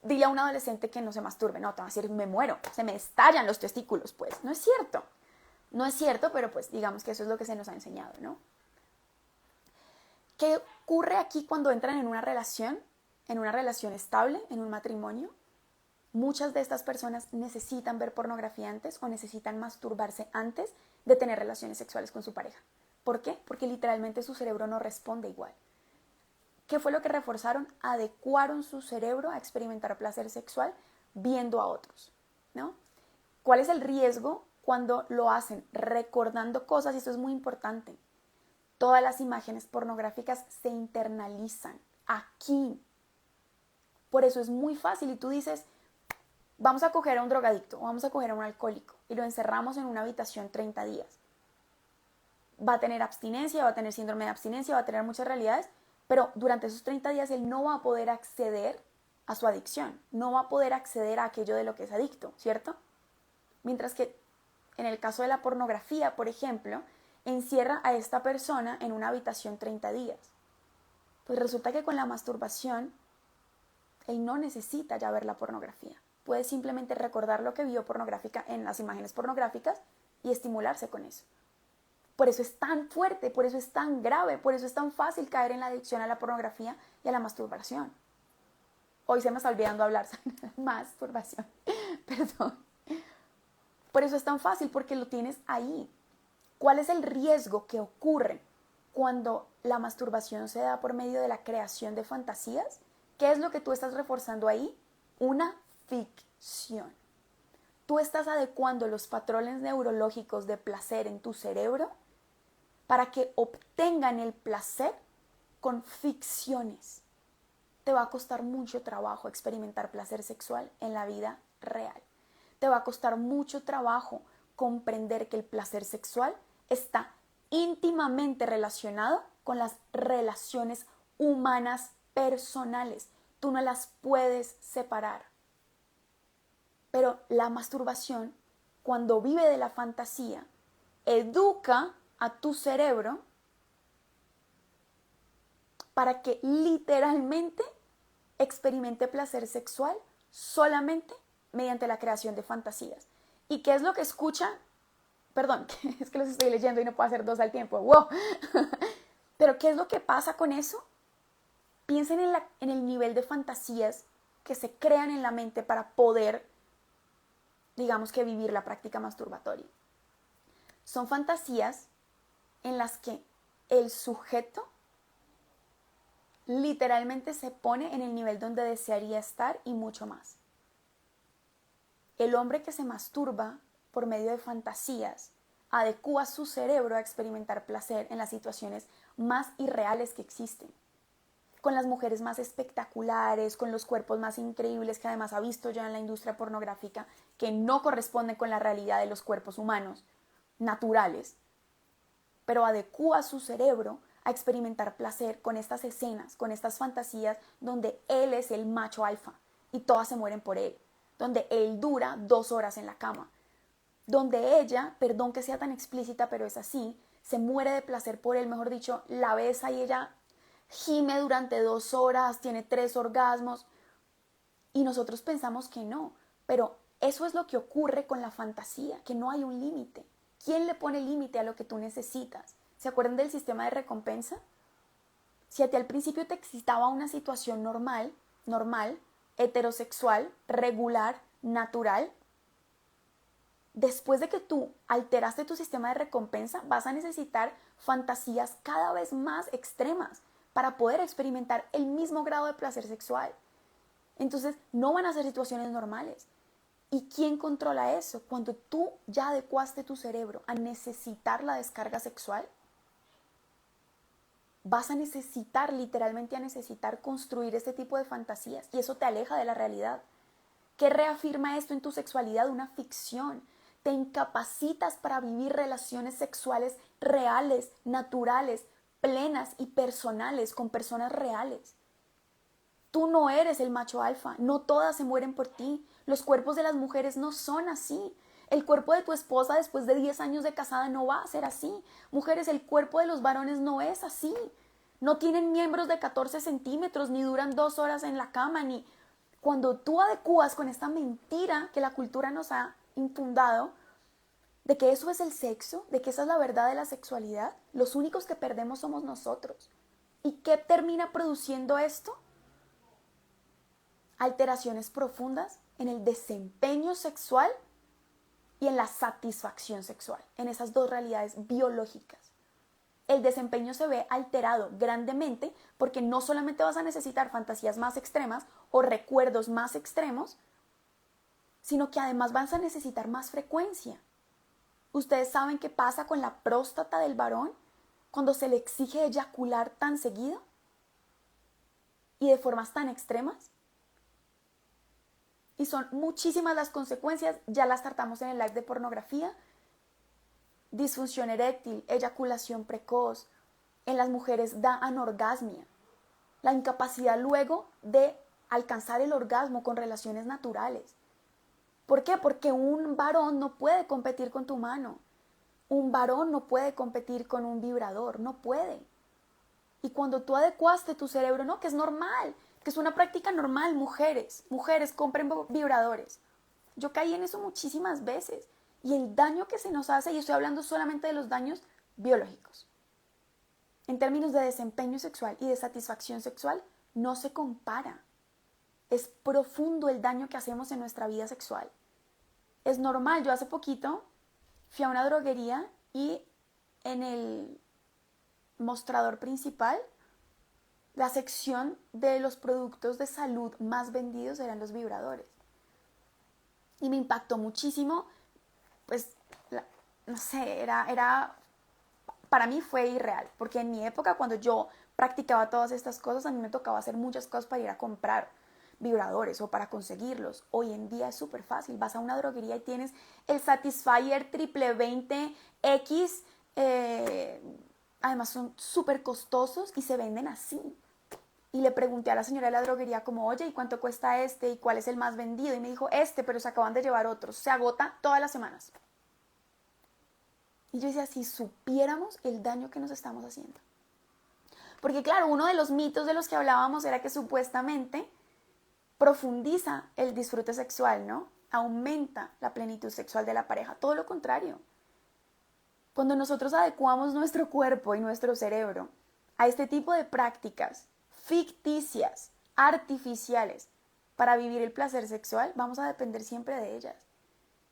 Dile a un adolescente que no se masturbe, no, te va a decir, me muero, se me estallan los testículos, pues, no es cierto. No es cierto, pero pues digamos que eso es lo que se nos ha enseñado, ¿no? ¿Qué ocurre aquí cuando entran en una relación estable, en un matrimonio? Muchas de estas personas necesitan ver pornografía antes o necesitan masturbarse antes de tener relaciones sexuales con su pareja. ¿Por qué? Porque literalmente su cerebro no responde igual. ¿Qué fue lo que reforzaron? Adecuaron su cerebro a experimentar placer sexual viendo a otros, ¿no? ¿Cuál es el riesgo cuando lo hacen recordando cosas? Y esto es muy importante. Todas las imágenes pornográficas se internalizan aquí. Por eso es muy fácil. Y tú dices, vamos a coger a un drogadicto o vamos a coger a un alcohólico y lo encerramos en una habitación 30 días. Va a tener abstinencia, va a tener síndrome de abstinencia, va a tener muchas realidades, pero durante esos 30 días él no va a poder acceder a su adicción, no va a poder acceder a aquello de lo que es adicto, ¿cierto? Mientras que en el caso de la pornografía, por ejemplo, encierra a esta persona en una habitación 30 días. Pues resulta que con la masturbación, él no necesita ya ver la pornografía. Puede simplemente recordar lo que vio pornográfica en las imágenes pornográficas y estimularse con eso. Por eso es tan fuerte, por eso es tan grave, por eso es tan fácil caer en la adicción a la pornografía y a la masturbación. Hoy se me está olvidando hablar masturbación, perdón. Por eso es tan fácil, porque lo tienes ahí. ¿Cuál es el riesgo que ocurre cuando la masturbación se da por medio de la creación de fantasías? ¿Qué es lo que tú estás reforzando ahí? Una ficción. Tú estás adecuando los patrones neurológicos de placer en tu cerebro para que obtengan el placer con ficciones. Te va a costar mucho trabajo experimentar placer sexual en la vida real. Te va a costar mucho trabajo comprender que el placer sexual está íntimamente relacionado con las relaciones humanas personales. Tú no las puedes separar. Pero la masturbación, cuando vive de la fantasía, educa a tu cerebro para que literalmente experimente placer sexual solamente mediante la creación de fantasías. ¿Y qué es lo que escucha? Perdón, es que los estoy leyendo y no puedo hacer dos al tiempo. ¡Wow! Pero ¿qué es lo que pasa con eso? Piensen en el nivel de fantasías que se crean en la mente para poder, digamos que vivir la práctica masturbatoria. Son fantasías en las que el sujeto literalmente se pone en el nivel donde desearía estar y mucho más. El hombre que se masturba por medio de fantasías adecúa su cerebro a experimentar placer en las situaciones más irreales que existen, con las mujeres más espectaculares, con los cuerpos más increíbles que además ha visto ya en la industria pornográfica, que no corresponden con la realidad de los cuerpos humanos naturales, pero adecúa su cerebro a experimentar placer con estas escenas, con estas fantasías donde él es el macho alfa y todas se mueren por él, donde él dura 2 horas en la cama, donde ella, perdón que sea tan explícita, pero es así, se muere de placer por él, mejor dicho, la besa y ella gime durante 2 horas, tiene 3 orgasmos, y nosotros pensamos que no, pero eso es lo que ocurre con la fantasía, que no hay un límite. ¿Quién le pone límite a lo que tú necesitas? ¿Se acuerdan del sistema de recompensa? Si a ti al principio te excitaba una situación normal, heterosexual, regular, natural, después de que tú alteraste tu sistema de recompensa, vas a necesitar fantasías cada vez más extremas para poder experimentar el mismo grado de placer sexual. Entonces, no van a ser situaciones normales. ¿Y quién controla eso? Cuando tú ya adecuaste tu cerebro a necesitar la descarga sexual, vas a necesitar, literalmente a necesitar construir este tipo de fantasías y eso te aleja de la realidad. ¿Qué reafirma esto en tu sexualidad? Una ficción. Te incapacitas para vivir relaciones sexuales reales, naturales, plenas y personales con personas reales. Tú no eres el macho alfa, no todas se mueren por ti. Los cuerpos de las mujeres no son así. El cuerpo de tu esposa después de 10 años de casada no va a ser así. Mujeres, el cuerpo de los varones no es así. No tienen miembros de 14 centímetros, ni duran 2 horas en la cama, ni... Cuando tú adecuas con esta mentira que la cultura nos ha infundado, de que eso es el sexo, de que esa es la verdad de la sexualidad, los únicos que perdemos somos nosotros. ¿Y qué termina produciendo esto? Alteraciones profundas en el desempeño sexual y en la satisfacción sexual, en esas dos realidades biológicas. El desempeño se ve alterado grandemente porque no solamente vas a necesitar fantasías más extremas o recuerdos más extremos, sino que además vas a necesitar más frecuencia. ¿Ustedes saben qué pasa con la próstata del varón cuando se le exige eyacular tan seguido y de formas tan extremas? Y son muchísimas las consecuencias, ya las tratamos en el live de pornografía. Disfunción eréctil, eyaculación precoz, en las mujeres da anorgasmia, la incapacidad luego de alcanzar el orgasmo con relaciones naturales. ¿Por qué? Porque un varón no puede competir con tu mano, un varón no puede competir con un vibrador, no puede. Y cuando tú adecuaste tu cerebro, no, que es normal, que es una práctica normal, mujeres, compren vibradores. Yo caí en eso muchísimas veces. Y el daño que se nos hace, y estoy hablando solamente de los daños biológicos, en términos de desempeño sexual y de satisfacción sexual, no se compara. Es profundo el daño que hacemos en nuestra vida sexual. Es normal, yo hace poquito fui a una droguería y en el mostrador principal, la sección de los productos de salud más vendidos eran los vibradores. Y me impactó muchísimo, pues, no sé, para mí fue irreal, porque en mi época, cuando yo practicaba todas estas cosas, a mí me tocaba hacer muchas cosas para ir a comprar. vibradores o para conseguirlos. Hoy en día es súper fácil. Vas a una droguería y tienes el Satisfyer triple 20X. Además son súper costosos y se venden así. Y le pregunté a la señora de la droguería como, oye, ¿y cuánto cuesta este? ¿Y cuál es el más vendido? Y me dijo, este, pero se acaban de llevar otros. Se agota todas las semanas. Y yo decía, si supiéramos el daño que nos estamos haciendo. Porque claro, uno de los mitos de los que hablábamos era que supuestamente profundiza el disfrute sexual, ¿no? Aumenta la plenitud sexual de la pareja. Todo lo contrario. Cuando nosotros adecuamos nuestro cuerpo y nuestro cerebro a este tipo de prácticas ficticias, artificiales, para vivir el placer sexual, vamos a depender siempre de ellas.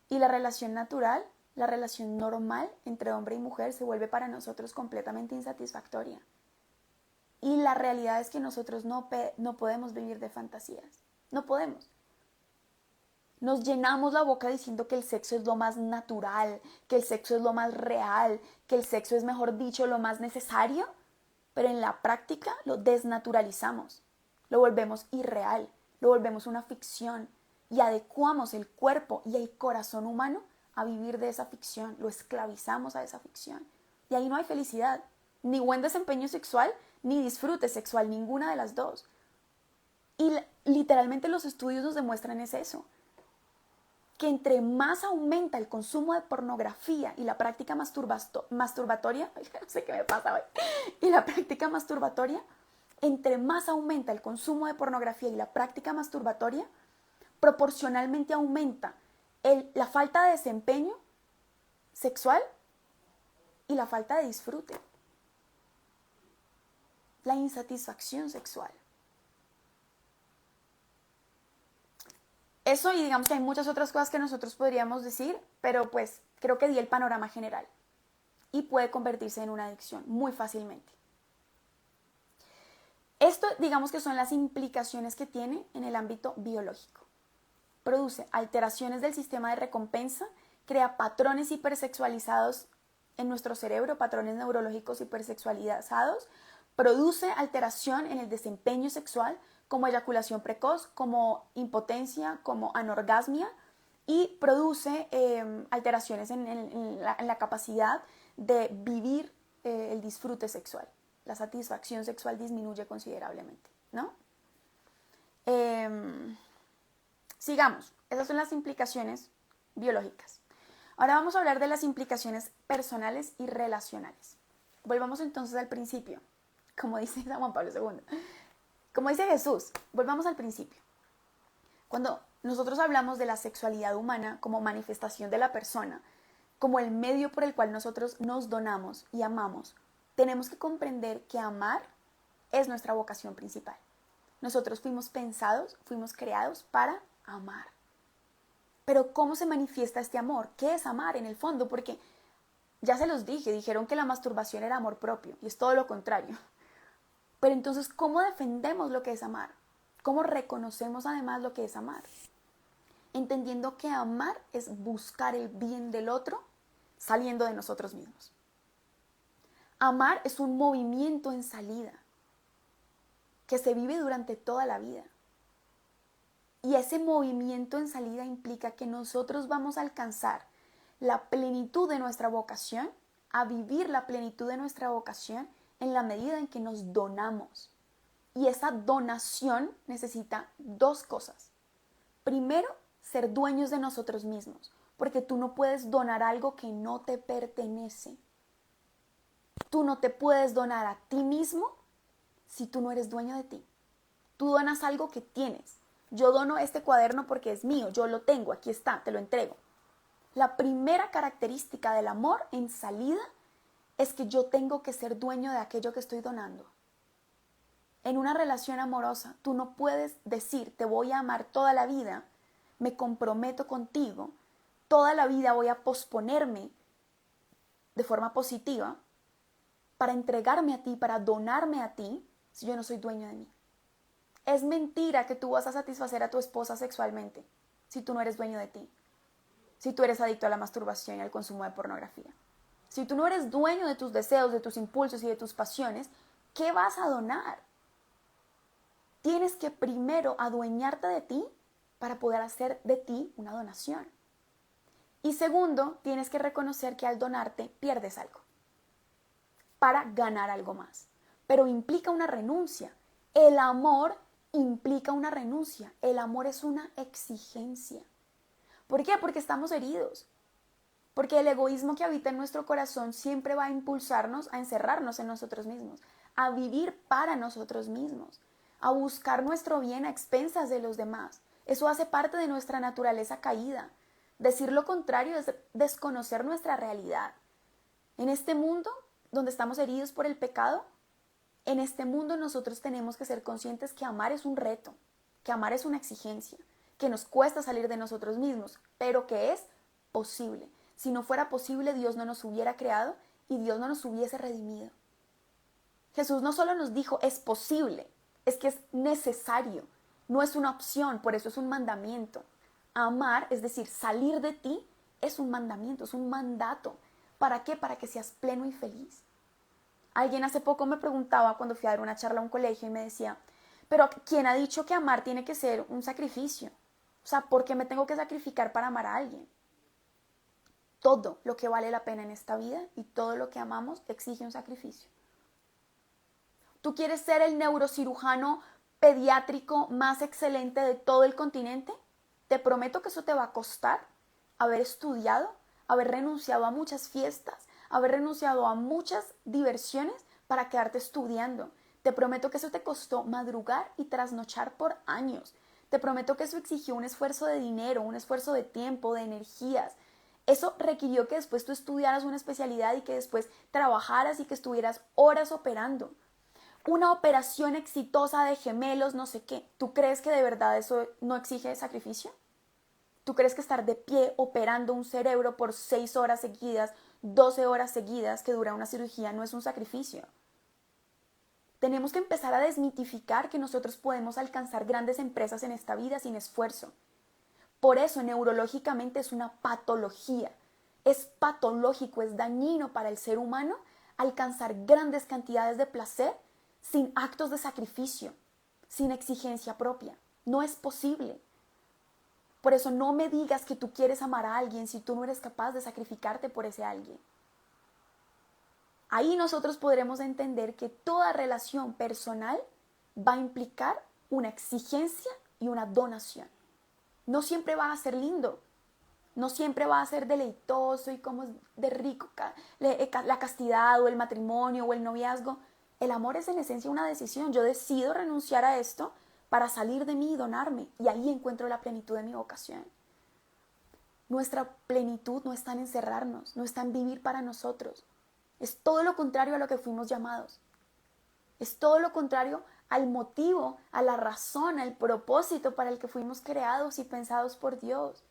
Y la relación natural, la relación normal entre hombre y mujer se vuelve para nosotros completamente insatisfactoria. Y la realidad es que nosotros no podemos vivir de fantasías. No podemos. Nos llenamos la boca diciendo que el sexo es lo más natural, que el sexo es lo más real, que el sexo es, mejor dicho, lo más necesario, pero en la práctica lo desnaturalizamos, lo volvemos irreal, lo volvemos una ficción y adecuamos el cuerpo y el corazón humano a vivir de esa ficción, lo esclavizamos a esa ficción. Y ahí no hay felicidad, ni buen desempeño sexual, ni disfrute sexual, ninguna de las dos. Y literalmente los estudios nos demuestran es eso, que entre más aumenta el consumo de pornografía y la práctica masturbatoria, no sé qué me pasa hoy, y la práctica masturbatoria, entre más aumenta el consumo de pornografía y la práctica masturbatoria, proporcionalmente aumenta la falta de desempeño sexual y la falta de disfrute, la insatisfacción sexual. Eso, y digamos que hay muchas otras cosas que nosotros podríamos decir, pero pues creo que di el panorama general y puede convertirse en una adicción muy fácilmente. Esto, digamos que son las implicaciones que tiene en el ámbito biológico. Produce alteraciones del sistema de recompensa, crea patrones hipersexualizados en nuestro cerebro, patrones neurológicos hipersexualizados, produce alteración en el desempeño sexual, como eyaculación precoz, como impotencia, como anorgasmia, y produce alteraciones en la capacidad de vivir el disfrute sexual. La satisfacción sexual disminuye considerablemente, ¿no? Sigamos, esas son las implicaciones biológicas. Ahora vamos a hablar de las implicaciones personales y relacionales. Volvamos entonces al principio, como dice San Juan Pablo II. Como dice Jesús, volvamos al principio. Cuando nosotros hablamos de la sexualidad humana como manifestación de la persona, como el medio por el cual nosotros nos donamos y amamos, tenemos que comprender que amar es nuestra vocación principal. Nosotros fuimos pensados, fuimos creados para amar. Pero ¿cómo se manifiesta este amor? ¿Qué es amar en el fondo? Porque ya se los dije, dijeron que la masturbación era amor propio y es todo lo contrario. Pero entonces, ¿cómo defendemos lo que es amar? ¿Cómo reconocemos además lo que es amar? Entendiendo que amar es buscar el bien del otro saliendo de nosotros mismos. Amar es un movimiento en salida que se vive durante toda la vida. Y ese movimiento en salida implica que nosotros vamos a alcanzar la plenitud de nuestra vocación, a vivir la plenitud de nuestra vocación en la medida en que nos donamos. Y esa donación necesita dos cosas. Primero, ser dueños de nosotros mismos, porque tú no puedes donar algo que no te pertenece. Tú no te puedes donar a ti mismo si tú no eres dueño de ti. Tú donas algo que tienes. Yo dono este cuaderno porque es mío, yo lo tengo, aquí está, te lo entrego. La primera característica del amor en salida es que yo tengo que ser dueño de aquello que estoy donando. En una relación amorosa, tú no puedes decir, te voy a amar toda la vida, me comprometo contigo, toda la vida voy a posponerme de forma positiva para entregarme a ti, para donarme a ti, si yo no soy dueño de mí. Es mentira que tú vas a satisfacer a tu esposa sexualmente si tú no eres dueño de ti, si tú eres adicto a la masturbación y al consumo de pornografía. Si tú no eres dueño de tus deseos, de tus impulsos y de tus pasiones, ¿qué vas a donar? tienes que primero adueñarte de ti para poder hacer de ti una donación. Y segundo, tienes que reconocer que al donarte pierdes algo para ganar algo más. Pero implica una renuncia. El amor implica una renuncia. El amor es una exigencia. ¿Por qué? Porque estamos heridos. Porque el egoísmo que habita en nuestro corazón siempre va a impulsarnos a encerrarnos en nosotros mismos, a vivir para nosotros mismos, a buscar nuestro bien a expensas de los demás. Eso hace parte de nuestra naturaleza caída. Decir lo contrario es desconocer nuestra realidad. En este mundo donde estamos heridos por el pecado, en este mundo nosotros tenemos que ser conscientes que amar es un reto, que amar es una exigencia, que nos cuesta salir de nosotros mismos, pero que es posible. Si no fuera posible, Dios no nos hubiera creado y Dios no nos hubiese redimido. Jesús no solo nos dijo es posible, es que es necesario, no es una opción, por eso es un mandamiento. Amar, es decir, salir de ti, es un mandamiento, es un mandato. ¿Para qué? Para que seas pleno y feliz. Alguien hace poco me preguntaba cuando fui a dar una charla a un colegio y me decía, pero ¿quién ha dicho que amar tiene que ser un sacrificio? O sea, ¿por qué me tengo que sacrificar para amar a alguien? Todo lo que vale la pena en esta vida y todo lo que amamos exige un sacrificio. ¿Tú quieres ser el neurocirujano pediátrico más excelente de todo el continente? Te prometo que eso te va a costar haber estudiado, haber renunciado a muchas fiestas, haber renunciado a muchas diversiones para quedarte estudiando. Te prometo que eso te costó madrugar y trasnochar por años. Te prometo que eso exigió un esfuerzo de dinero, un esfuerzo de tiempo, de energías. Eso requirió que después tú estudiaras una especialidad y que después trabajaras y que estuvieras horas operando. Una operación exitosa de gemelos, no sé qué. ¿Tú crees que de verdad eso no exige sacrificio? ¿Tú crees que estar de pie operando un cerebro por 6 horas seguidas, 12 horas seguidas que dura una cirugía no es un sacrificio? Tenemos que empezar a desmitificar que nosotros podemos alcanzar grandes empresas en esta vida sin esfuerzo. Por eso neurológicamente es una patología. Es patológico, es dañino para el ser humano alcanzar grandes cantidades de placer sin actos de sacrificio, sin exigencia propia. No es posible. Por eso no me digas que tú quieres amar a alguien si tú no eres capaz de sacrificarte por ese alguien. Ahí nosotros podremos entender que toda relación personal va a implicar una exigencia y una donación. No siempre va a ser lindo, no siempre va a ser deleitoso y como de rico la castidad o el matrimonio o el noviazgo. El amor es en esencia una decisión. Yo decido renunciar a esto para salir de mí y donarme. Y ahí encuentro la plenitud de mi vocación. Nuestra plenitud no está en encerrarnos, no está en vivir para nosotros. Es todo lo contrario a lo que fuimos llamados. Es todo lo contrario al motivo, a la razón, al propósito para el que fuimos creados y pensados por Dios.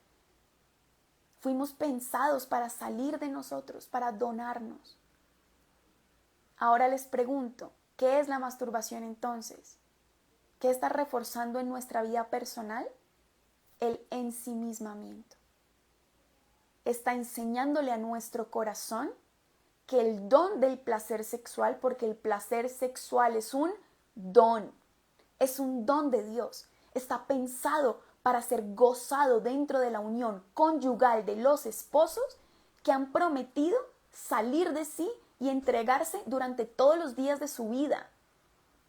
Fuimos pensados para salir de nosotros, para donarnos. Ahora les pregunto, ¿qué es la masturbación entonces? ¿Qué está reforzando en nuestra vida personal? El ensimismamiento. Está enseñándole a nuestro corazón que el don del placer sexual, porque el placer sexual es un don de Dios, está pensado para ser gozado dentro de la unión conyugal de los esposos que han prometido salir de sí y entregarse durante todos los días de su vida.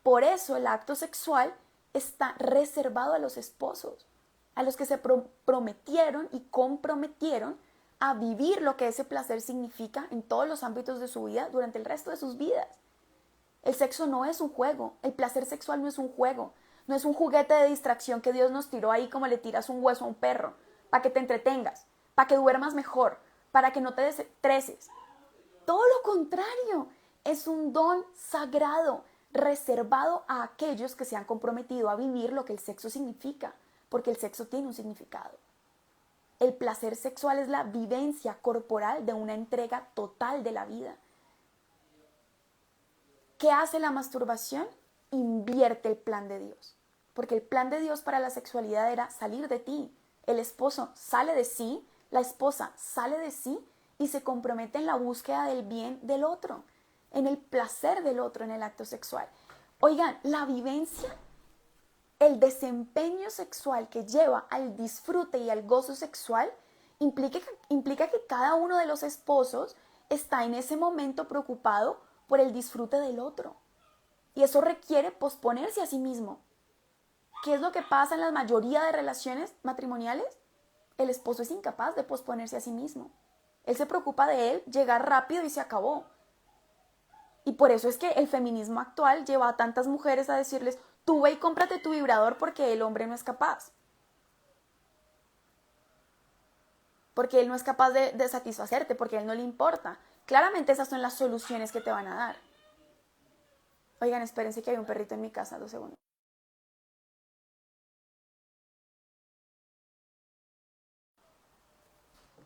Por eso el acto sexual está reservado a los esposos, a los que se prometieron y comprometieron a vivir lo que ese placer significa en todos los ámbitos de su vida durante el resto de sus vidas. El sexo no es un juego, el placer sexual no es un juego, no es un juguete de distracción que Dios nos tiró ahí como le tiras un hueso a un perro, para que te entretengas, para que duermas mejor, para que no te desestreses. Todo lo contrario, es un don sagrado, reservado a aquellos que se han comprometido a vivir lo que el sexo significa, porque el sexo tiene un significado. El placer sexual es la vivencia corporal de una entrega total de la vida. ¿Qué hace la masturbación? Invierte el plan de Dios. Porque el plan de Dios para la sexualidad era salir de ti. El esposo sale de sí, la esposa sale de sí y se compromete en la búsqueda del bien del otro, en el placer del otro en el acto sexual. Oigan, la vivencia el desempeño sexual que lleva al disfrute y al gozo sexual implica que cada uno de los esposos está en ese momento preocupado por el disfrute del otro. Y eso requiere posponerse a sí mismo. ¿Qué es lo que pasa en la mayoría de relaciones matrimoniales? El esposo es incapaz de posponerse a sí mismo. Él se preocupa de él, llegar rápido y se acabó. Y por eso es que el feminismo actual lleva a tantas mujeres a decirles, tú ve y cómprate tu vibrador porque el hombre no es capaz. Porque él no es capaz de satisfacerte, porque a él no le importa. Claramente esas son las soluciones que te van a dar. Oigan, espérense que hay un perrito en mi casa, 2 segundos.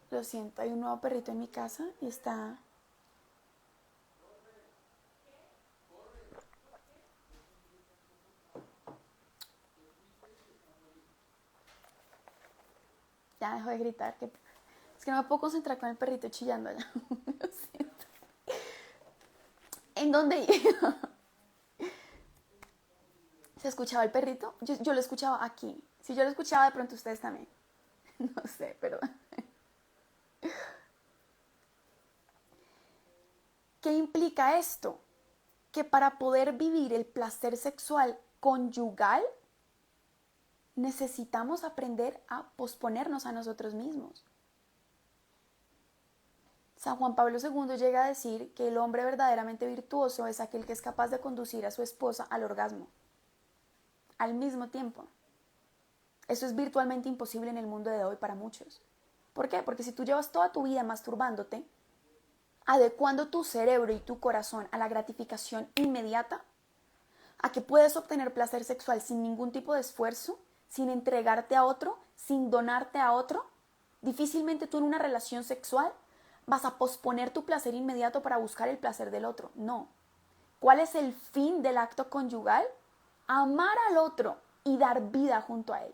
Lo siento, hay un nuevo perrito en mi casa y está... Ya dejó de gritar. Es que no me puedo concentrar con el perrito chillando allá. Lo siento. ¿En dónde? ¿Se escuchaba el perrito? Yo lo escuchaba aquí. Si yo lo escuchaba, de pronto ustedes también. No sé, pero... ¿Qué implica esto? Que para poder vivir el placer sexual conyugal, necesitamos aprender a posponernos a nosotros mismos. San Juan Pablo II llega a decir que el hombre verdaderamente virtuoso es aquel que es capaz de conducir a su esposa al orgasmo al mismo tiempo. Eso es virtualmente imposible en el mundo de hoy para muchos. ¿Por qué? Porque si tú llevas toda tu vida masturbándote, adecuando tu cerebro y tu corazón a la gratificación inmediata, a que puedes obtener placer sexual sin ningún tipo de esfuerzo, sin entregarte a otro, sin donarte a otro, difícilmente tú en una relación sexual vas a posponer tu placer inmediato para buscar el placer del otro. No. ¿Cuál es el fin del acto conyugal? Amar al otro y dar vida junto a él.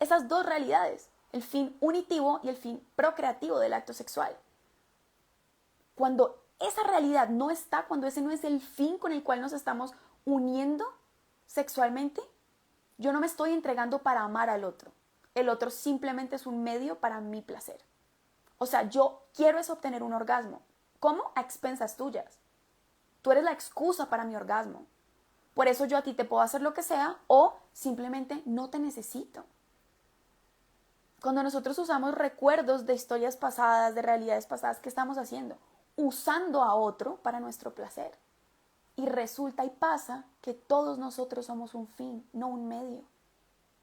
Esas dos realidades, el fin unitivo y el fin procreativo del acto sexual. Cuando esa realidad no está, cuando ese no es el fin con el cual nos estamos uniendo sexualmente, yo no me estoy entregando para amar al otro. El otro simplemente es un medio para mi placer. O sea, yo quiero es obtener un orgasmo. ¿Cómo? A expensas tuyas. Tú eres la excusa para mi orgasmo. Por eso yo a ti te puedo hacer lo que sea o simplemente no te necesito. Cuando nosotros usamos recuerdos de historias pasadas, de realidades pasadas, ¿qué estamos haciendo? Usando a otro para nuestro placer. Y resulta y pasa que todos nosotros somos un fin, no un medio.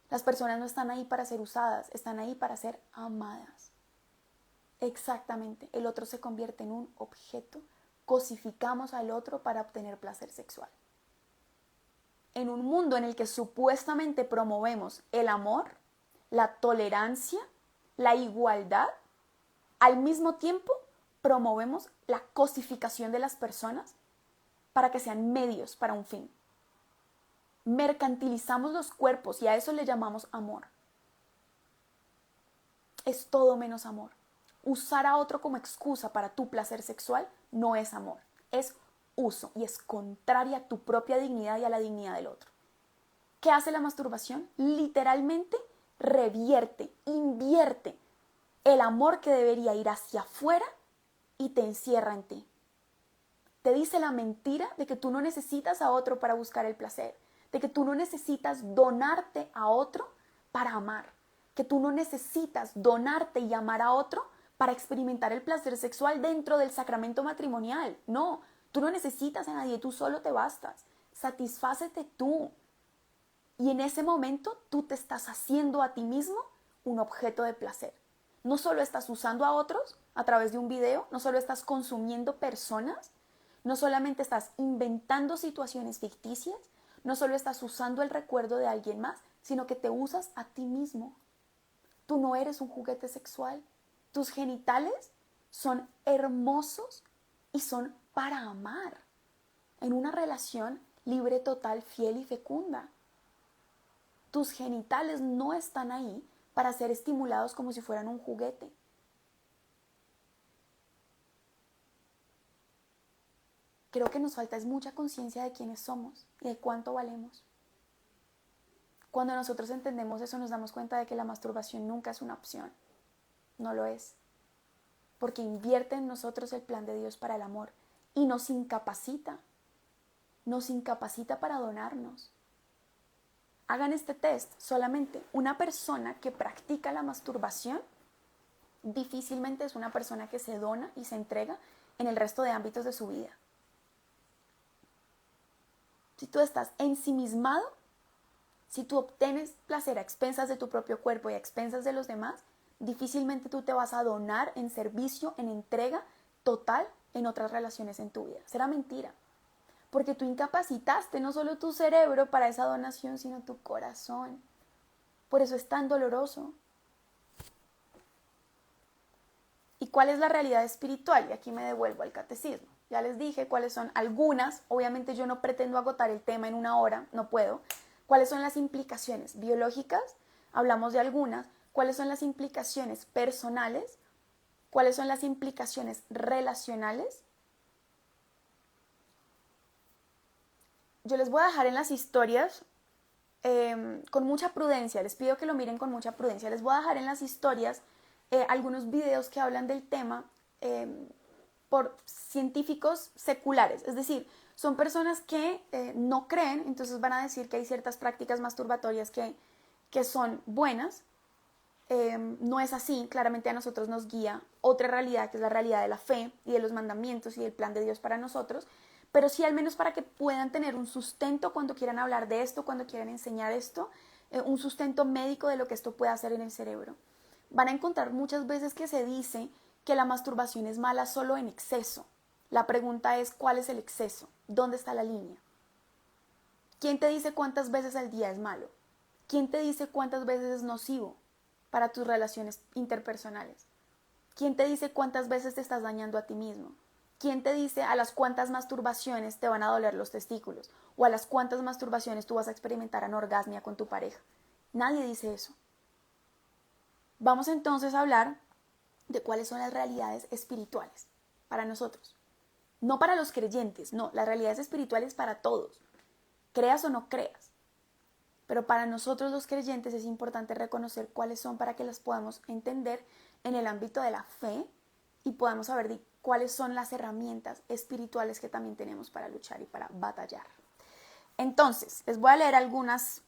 Las personas no están ahí para ser usadas, están ahí para ser amadas. Exactamente, el otro se convierte en un objeto. Cosificamos al otro para obtener placer sexual. En un mundo en el que supuestamente promovemos el amor, la tolerancia, la igualdad, al mismo tiempo promovemos la cosificación de las personas para que sean medios para un fin. Mercantilizamos los cuerpos y a eso le llamamos amor. Es todo menos amor. Usar a otro como excusa para tu placer sexual no es amor, es uso y es contraria a tu propia dignidad y a la dignidad del otro. ¿Qué hace la masturbación? Literalmente revierte, invierte el amor que debería ir hacia afuera y te encierra en ti. Te dice la mentira de que tú no necesitas a otro para buscar el placer, de que tú no necesitas donarte a otro para amar, que tú no necesitas donarte y amar a otro para experimentar el placer sexual dentro del sacramento matrimonial. No, tú no necesitas a nadie, tú solo te bastas. Satisfácete tú. Y en ese momento tú te estás haciendo a ti mismo un objeto de placer. No solo estás usando a otros a través de un video, no solo estás consumiendo personas, no solamente estás inventando situaciones ficticias, no solo estás usando el recuerdo de alguien más, sino que te usas a ti mismo. Tú no eres un juguete sexual. Tus genitales son hermosos y son para amar en una relación libre, total, fiel y fecunda. Tus genitales no están ahí para ser estimulados como si fueran un juguete. Creo que nos falta es mucha conciencia de quiénes somos y de cuánto valemos. Cuando nosotros entendemos eso, nos damos cuenta de que la masturbación nunca es una opción. No lo es. Porque invierte en nosotros el plan de Dios para el amor y nos incapacita. Nos incapacita para donarnos. Hagan este test. Solamente una persona que practica la masturbación difícilmente es una persona que se dona y se entrega en el resto de ámbitos de su vida. Si tú estás ensimismado, si tú obtienes placer a expensas de tu propio cuerpo y a expensas de los demás, difícilmente tú te vas a donar en servicio, en entrega total en otras relaciones en tu vida. Será mentira. Porque tú incapacitaste no solo tu cerebro para esa donación, sino tu corazón. Por eso es tan doloroso. ¿Y cuál es la realidad espiritual? Y aquí me devuelvo al catecismo. Ya les dije cuáles son algunas. Obviamente yo no pretendo agotar el tema en una hora, no puedo. ¿Cuáles son las implicaciones biológicas? Hablamos de algunas. ¿Cuáles son las implicaciones personales? ¿Cuáles son las implicaciones relacionales? Yo les voy a dejar en las historias con mucha prudencia. Les pido que lo miren con mucha prudencia. Les voy a dejar en las historias algunos videos que hablan del tema por científicos seculares. Es decir, son personas que no creen, entonces van a decir que hay ciertas prácticas masturbatorias que son buenas. No es así, claramente a nosotros nos guía otra realidad, que es la realidad de la fe y de los mandamientos y del plan de Dios para nosotros, pero sí al menos para que puedan tener un sustento cuando quieran hablar de esto, cuando quieran enseñar esto, un sustento médico de lo que esto puede hacer en el cerebro. Van a encontrar muchas veces que se dice que la masturbación es mala solo en exceso. La pregunta es, ¿cuál es el exceso? ¿Dónde está la línea? ¿Quién te dice cuántas veces al día es malo? ¿Quién te dice cuántas veces es nocivo para tus relaciones interpersonales? ¿Quién te dice cuántas veces te estás dañando a ti mismo? ¿Quién te dice a las cuántas masturbaciones te van a doler los testículos? ¿O a las cuántas masturbaciones tú vas a experimentar anorgasmia con tu pareja? Nadie dice eso. Vamos entonces a hablar de cuáles son las realidades espirituales para nosotros. No para los creyentes, no, las realidades espirituales para todos, creas o no creas. Pero para nosotros los creyentes es importante reconocer cuáles son para que las podamos entender en el ámbito de la fe y podamos saber cuáles son las herramientas espirituales que también tenemos para luchar y para batallar. Entonces, les voy a leer algunos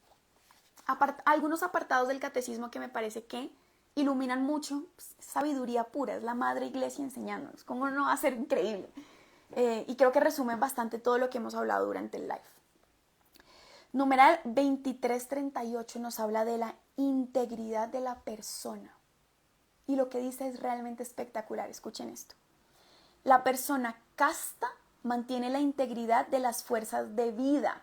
apartados del catecismo que me parece que iluminan mucho, sabiduría pura, es la madre iglesia enseñándonos, cómo no va a ser increíble. Y creo que resumen bastante todo lo que hemos hablado durante el live. Numeral 2338 nos habla de la integridad de la persona. Y lo que dice es realmente espectacular, escuchen esto. La persona casta mantiene la integridad de las fuerzas de vida,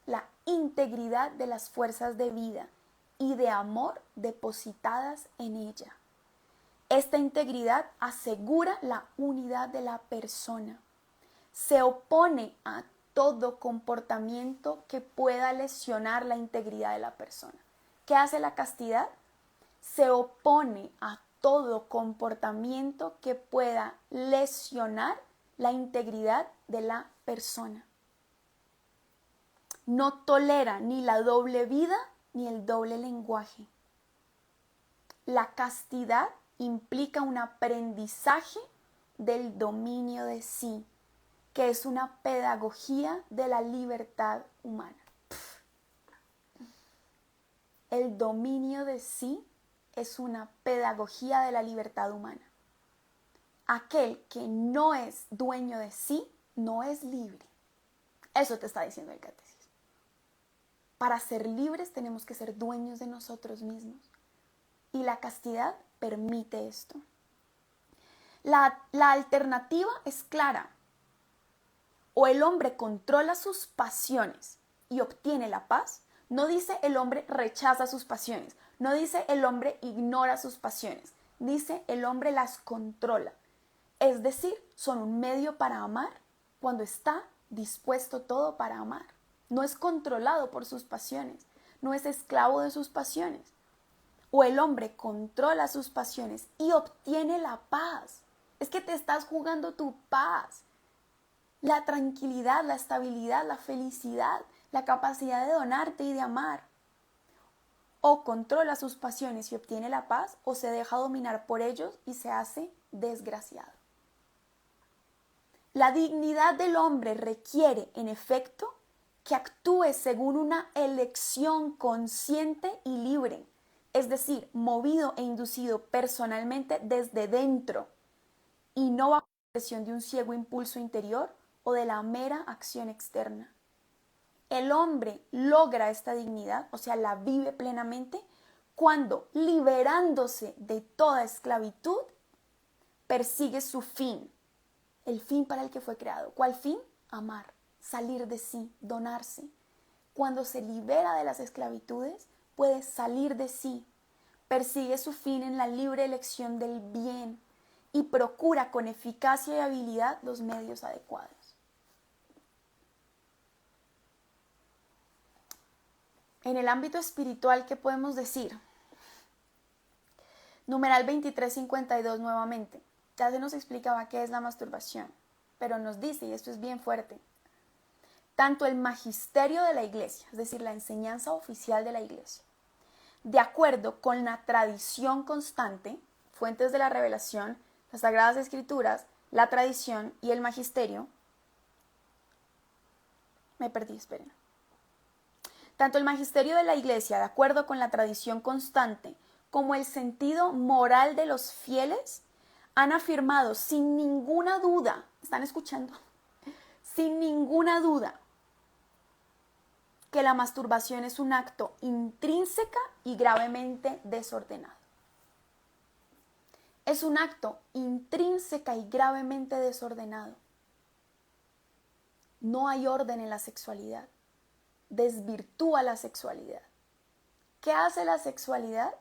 la integridad de las fuerzas de vida y de amor depositadas en ella. Esta integridad asegura la unidad de la persona. Se opone a todo comportamiento que pueda lesionar la integridad de la persona. ¿Qué hace la castidad? Se opone a todo comportamiento que pueda lesionar la integridad de la persona. No tolera ni la doble vida ni el doble lenguaje. La castidad implica un aprendizaje del dominio de sí, que es una pedagogía de la libertad humana. El dominio de sí es una pedagogía de la libertad humana. Aquel que no es dueño de sí, no es libre. Eso te está diciendo el catecismo. Para ser libres tenemos que ser dueños de nosotros mismos. Y la castidad permite esto. La alternativa es clara. O el hombre controla sus pasiones y obtiene la paz. No dice el hombre rechaza sus pasiones. No dice el hombre ignora sus pasiones. Dice el hombre las controla. Es decir, son un medio para amar cuando está dispuesto todo para amar. No es controlado por sus pasiones. No es esclavo de sus pasiones. O el hombre controla sus pasiones y obtiene la paz. Es que te estás jugando tu paz. La tranquilidad, la estabilidad, la felicidad, la capacidad de donarte y de amar. o controla sus pasiones y obtiene la paz, o se deja dominar por ellos y se hace desgraciado. La dignidad del hombre requiere, en efecto, que actúe según una elección consciente y libre, es decir, movido e inducido personalmente desde dentro y no bajo la presión de un ciego impulso interior o de la mera acción externa. El hombre logra esta dignidad, o sea, la vive plenamente, cuando, liberándose de toda esclavitud, persigue su fin, el fin para el que fue creado. ¿Cuál fin? Amar, salir de sí, donarse. Cuando se libera de las esclavitudes, puede salir de sí, persigue su fin en la libre elección del bien y procura con eficacia y habilidad los medios adecuados. En el ámbito espiritual, ¿qué podemos decir? Numeral 2352 nuevamente. Ya se nos explicaba qué es la masturbación, pero nos dice, y esto es bien fuerte, tanto el magisterio de la iglesia, es decir, la enseñanza oficial de la iglesia, de acuerdo con la tradición constante, fuentes de la revelación, las sagradas escrituras, la tradición y el magisterio. Me perdí, esperen. Tanto el magisterio de la iglesia, de acuerdo con la tradición constante, como el sentido moral de los fieles, han afirmado sin ninguna duda, ¿están escuchando? Sin ninguna duda, que la masturbación es un acto intrínseca y gravemente desordenado. Es un acto intrínseca y gravemente desordenado. No hay orden en la sexualidad. Desvirtúa la sexualidad. ¿Qué hace la sexualidad?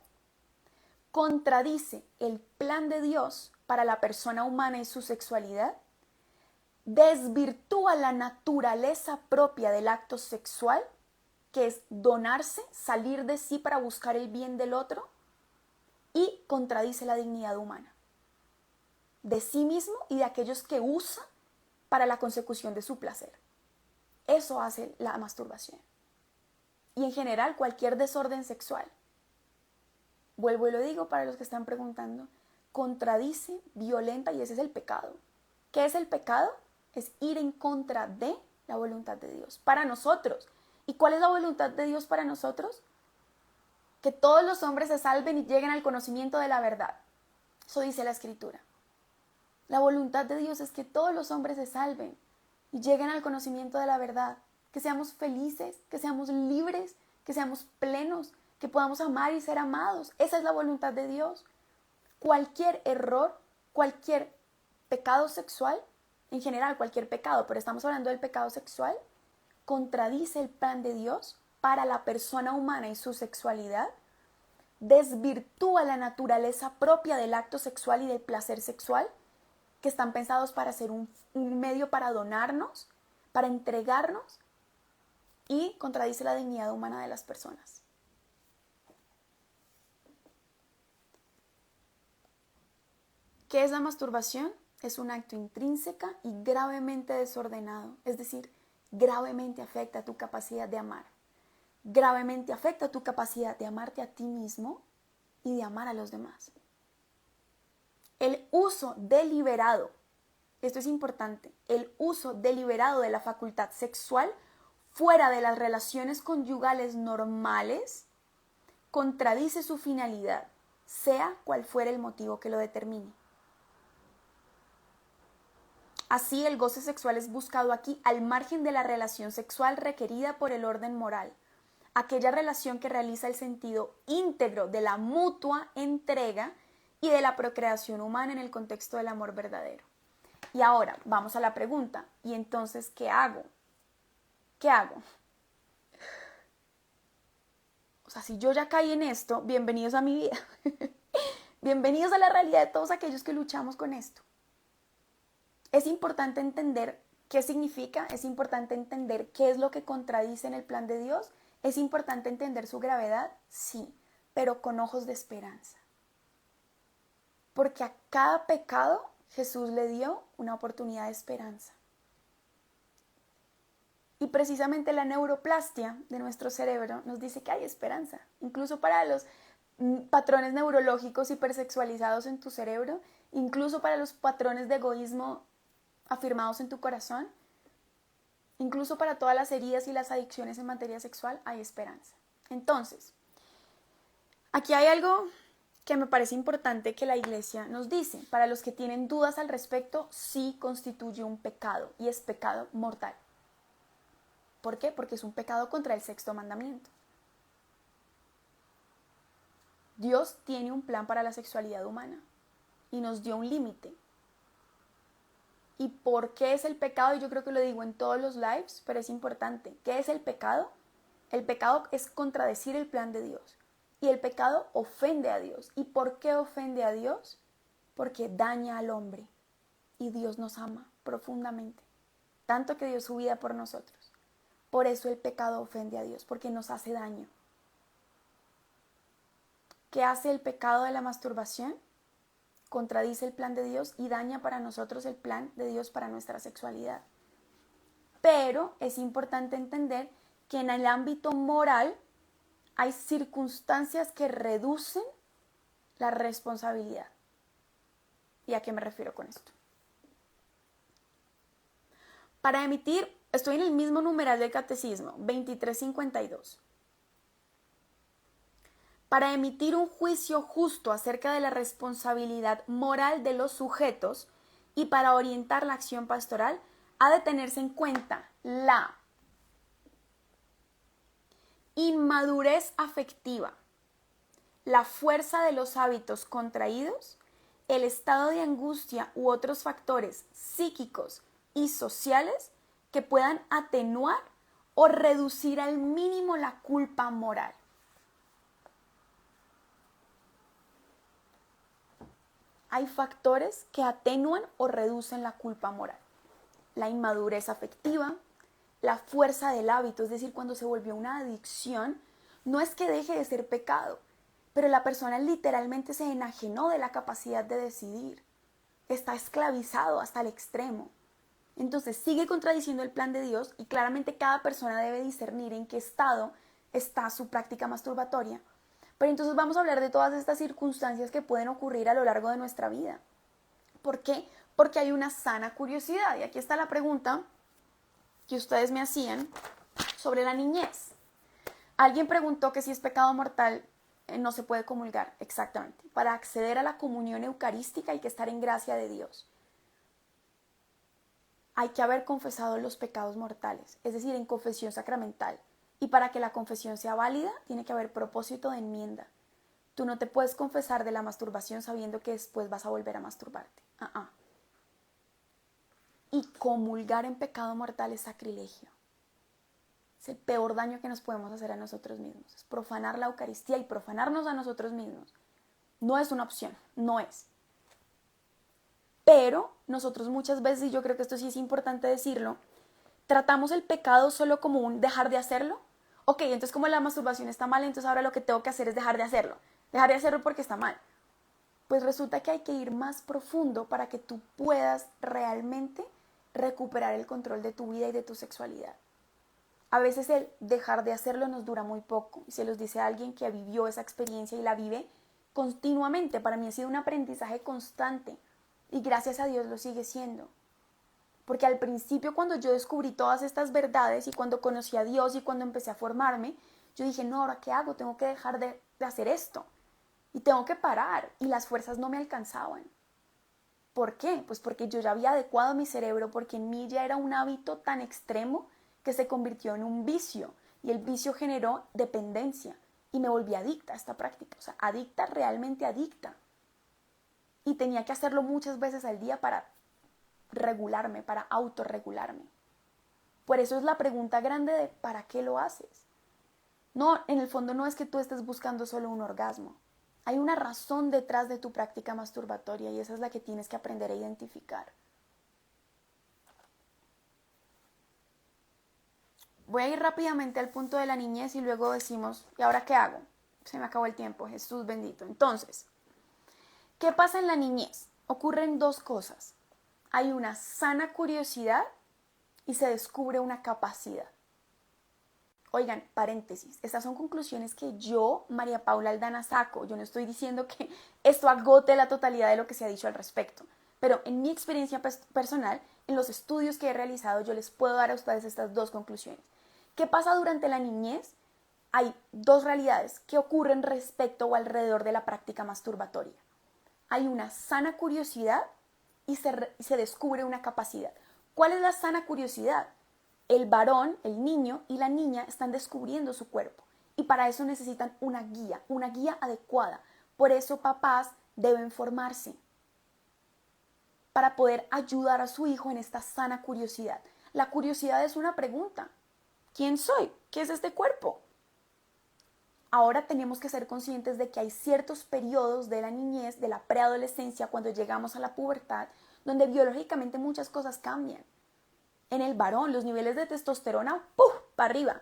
Contradice el plan de Dios para la persona humana y su sexualidad, desvirtúa la naturaleza propia del acto sexual, que es donarse, salir de sí para buscar el bien del otro, y contradice la dignidad humana, de sí mismo y de aquellos que usa para la consecución de su placer. Eso hace la masturbación. Y en general cualquier desorden sexual. Vuelvo y lo digo para los que están preguntando, contradice, violenta, y ese es el pecado. ¿Qué es el pecado? Es ir en contra de la voluntad de Dios para nosotros. ¿Y cuál es la voluntad de Dios para nosotros? Que todos los hombres se salven y lleguen al conocimiento de la verdad. Eso dice la Escritura. La voluntad de Dios es que todos los hombres se salven y lleguen al conocimiento de la verdad, que seamos felices, que seamos libres, que seamos plenos, que podamos amar y ser amados. Esa es la voluntad de Dios. Cualquier error, cualquier pecado sexual, en general cualquier pecado, pero estamos hablando del pecado sexual, contradice el plan de Dios para la persona humana y su sexualidad, desvirtúa la naturaleza propia del acto sexual y del placer sexual, que están pensados para ser un medio para donarnos, para entregarnos, y contradice la dignidad humana de las personas. ¿Qué es la masturbación? Es un acto intrínseca y gravemente desordenado, es decir, gravemente afecta tu capacidad de amar, gravemente afecta tu capacidad de amarte a ti mismo y de amar a los demás. El uso deliberado, esto es importante, el uso deliberado de la facultad sexual fuera de las relaciones conyugales normales contradice su finalidad, sea cual fuera el motivo que lo determine. Así, el goce sexual es buscado aquí al margen de la relación sexual requerida por el orden moral, aquella relación que realiza el sentido íntegro de la mutua entrega y de la procreación humana en el contexto del amor verdadero. Y ahora, vamos a la pregunta, ¿y entonces qué hago? ¿Qué hago? O sea, si yo ya caí en esto, bienvenidos a mi vida. Bienvenidos a la realidad de todos aquellos que luchamos con esto. Es importante entender qué significa, es importante entender qué es lo que contradice en el plan de Dios, es importante entender su gravedad, sí, pero con ojos de esperanza. Porque a cada pecado Jesús le dio una oportunidad de esperanza. Y precisamente la neuroplastia de nuestro cerebro nos dice que hay esperanza, incluso para los patrones neurológicos hipersexualizados en tu cerebro, incluso para los patrones de egoísmo afirmados en tu corazón, incluso para todas las heridas y las adicciones en materia sexual, hay esperanza. Entonces, aquí hay algo que me parece importante que la iglesia nos dice. Para los que tienen dudas al respecto, sí constituye un pecado y es pecado mortal. ¿Por qué? Porque es un pecado contra el sexto mandamiento. Dios tiene un plan para la sexualidad humana y nos dio un límite. ¿Y por qué es el pecado? Y yo creo que lo digo en todos los lives, pero es importante. ¿Qué es el pecado? El pecado es contradecir el plan de Dios. Y el pecado ofende a Dios. ¿Y por qué ofende a Dios? Porque daña al hombre. Y Dios nos ama profundamente. Tanto que dio su vida por nosotros. Por eso el pecado ofende a Dios, porque nos hace daño. ¿Qué hace el pecado de la masturbación? Contradice el plan de Dios y daña para nosotros el plan de Dios para nuestra sexualidad. Pero es importante entender que en el ámbito moral hay circunstancias que reducen la responsabilidad. ¿Y a qué me refiero con esto? Para emitir, estoy en el mismo numeral del catecismo, 2352. Para emitir un juicio justo acerca de la responsabilidad moral de los sujetos y para orientar la acción pastoral, ha de tenerse en cuenta la inmadurez afectiva, la fuerza de los hábitos contraídos, el estado de angustia u otros factores psíquicos y sociales que puedan atenuar o reducir al mínimo la culpa moral. Hay factores que atenúan o reducen la culpa moral. La inmadurez afectiva, la fuerza del hábito, es decir, cuando se volvió una adicción, no es que deje de ser pecado, pero la persona literalmente se enajenó de la capacidad de decidir. Está esclavizado hasta el extremo. Entonces sigue contradiciendo el plan de Dios y claramente cada persona debe discernir en qué estado está su práctica masturbatoria. Pero entonces vamos a hablar de todas estas circunstancias que pueden ocurrir a lo largo de nuestra vida. ¿Por qué? Porque hay una sana curiosidad. Y aquí está la pregunta que ustedes me hacían sobre la niñez. Alguien preguntó que si es pecado mortal no se puede comulgar. Exactamente. Para acceder a la comunión eucarística hay que estar en gracia de Dios. Hay que haber confesado los pecados mortales, es decir, en confesión sacramental. Y para que la confesión sea válida, tiene que haber propósito de enmienda. Tú no te puedes confesar de la masturbación sabiendo que después vas a volver a masturbarte. Y comulgar en pecado mortal es sacrilegio. Es el peor daño que nos podemos hacer a nosotros mismos. Es profanar la Eucaristía y profanarnos a nosotros mismos. No es una opción, no es. Pero nosotros muchas veces, y yo creo que esto sí es importante decirlo, tratamos el pecado solo como un dejar de hacerlo. Ok, entonces como la masturbación está mal, entonces ahora lo que tengo que hacer es dejar de hacerlo. Dejar de hacerlo porque está mal. Pues resulta que hay que ir más profundo para que tú puedas realmente recuperar el control de tu vida y de tu sexualidad. A veces el dejar de hacerlo nos dura muy poco. Y se los dice a alguien que vivió esa experiencia y la vive continuamente. Para mí ha sido un aprendizaje constante. Y gracias a Dios lo sigue siendo. Porque al principio cuando yo descubrí todas estas verdades y cuando conocí a Dios y cuando empecé a formarme, yo dije, no, ¿ahora qué hago? Tengo que dejar de hacer esto. Y tengo que parar. Y las fuerzas no me alcanzaban. ¿Por qué? Pues porque yo ya había adecuado mi cerebro, porque en mí ya era un hábito tan extremo que se convirtió en un vicio. Y el vicio generó dependencia. Y me volví adicta a esta práctica. O sea, adicta, realmente adicta. Y tenía que hacerlo muchas veces al día para regularme, para autorregularme. Por eso es la pregunta grande de ¿para qué lo haces? No, en el fondo no es que tú estés buscando solo un orgasmo. Hay una razón detrás de tu práctica masturbatoria y esa es la que tienes que aprender a identificar. Voy a ir rápidamente al punto de la niñez y luego decimos, ¿y ahora qué hago? Se me acabó el tiempo, Jesús bendito. Entonces, ¿qué pasa en la niñez? Ocurren dos cosas. Hay una sana curiosidad y se descubre una capacidad. Oigan, paréntesis, estas son conclusiones que yo, María Paula Aldana, saco. Yo no estoy diciendo que esto agote la totalidad de lo que se ha dicho al respecto, pero en mi experiencia personal, en los estudios que he realizado, yo les puedo dar a ustedes estas dos conclusiones. ¿Qué pasa durante la niñez? Hay dos realidades que ocurren respecto o alrededor de la práctica masturbatoria. Hay una sana curiosidad y se descubre una capacidad. ¿Cuál es la sana curiosidad? El varón, el niño y la niña están descubriendo su cuerpo y para eso necesitan una guía adecuada. Por eso papás deben formarse para poder ayudar a su hijo en esta sana curiosidad. La curiosidad es una pregunta. ¿Quién soy? ¿Qué es este cuerpo? Ahora tenemos que ser conscientes de que hay ciertos periodos de la niñez, de la preadolescencia, cuando llegamos a la pubertad, donde biológicamente muchas cosas cambian. En el varón, los niveles de testosterona, ¡puf!, para arriba.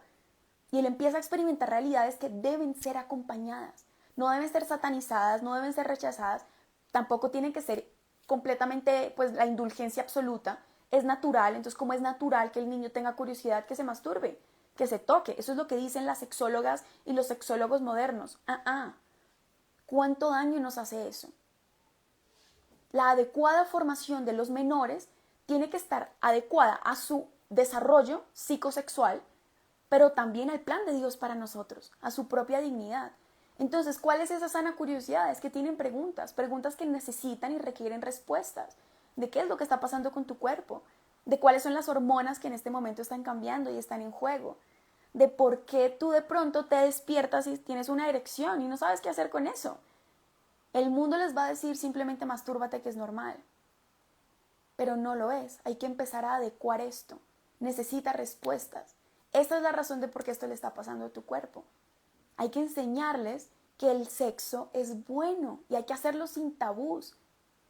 Y él empieza a experimentar realidades que deben ser acompañadas. No deben ser satanizadas, no deben ser rechazadas. Tampoco tienen que ser completamente, pues, la indulgencia absoluta. Es natural, entonces como es natural que el niño tenga curiosidad, que se masturbe, que se toque. Eso es lo que dicen las sexólogas y los sexólogos modernos. ¿Cuánto daño nos hace eso? La adecuada formación de los menores tiene que estar adecuada a su desarrollo psicosexual, pero también al plan de Dios para nosotros, a su propia dignidad. Entonces, ¿cuál es esa sana curiosidad? Es que tienen preguntas que necesitan y requieren respuestas. ¿De qué es lo que está pasando con tu cuerpo? ¿De cuáles son las hormonas que en este momento están cambiando y están en juego? ¿De por qué tú de pronto te despiertas y tienes una erección y no sabes qué hacer con eso? El mundo les va a decir simplemente mastúrbate, que es normal. Pero no lo es. Hay que empezar a adecuar esto. Necesita respuestas. Esta es la razón de por qué esto le está pasando a tu cuerpo. Hay que enseñarles que el sexo es bueno y hay que hacerlo sin tabús,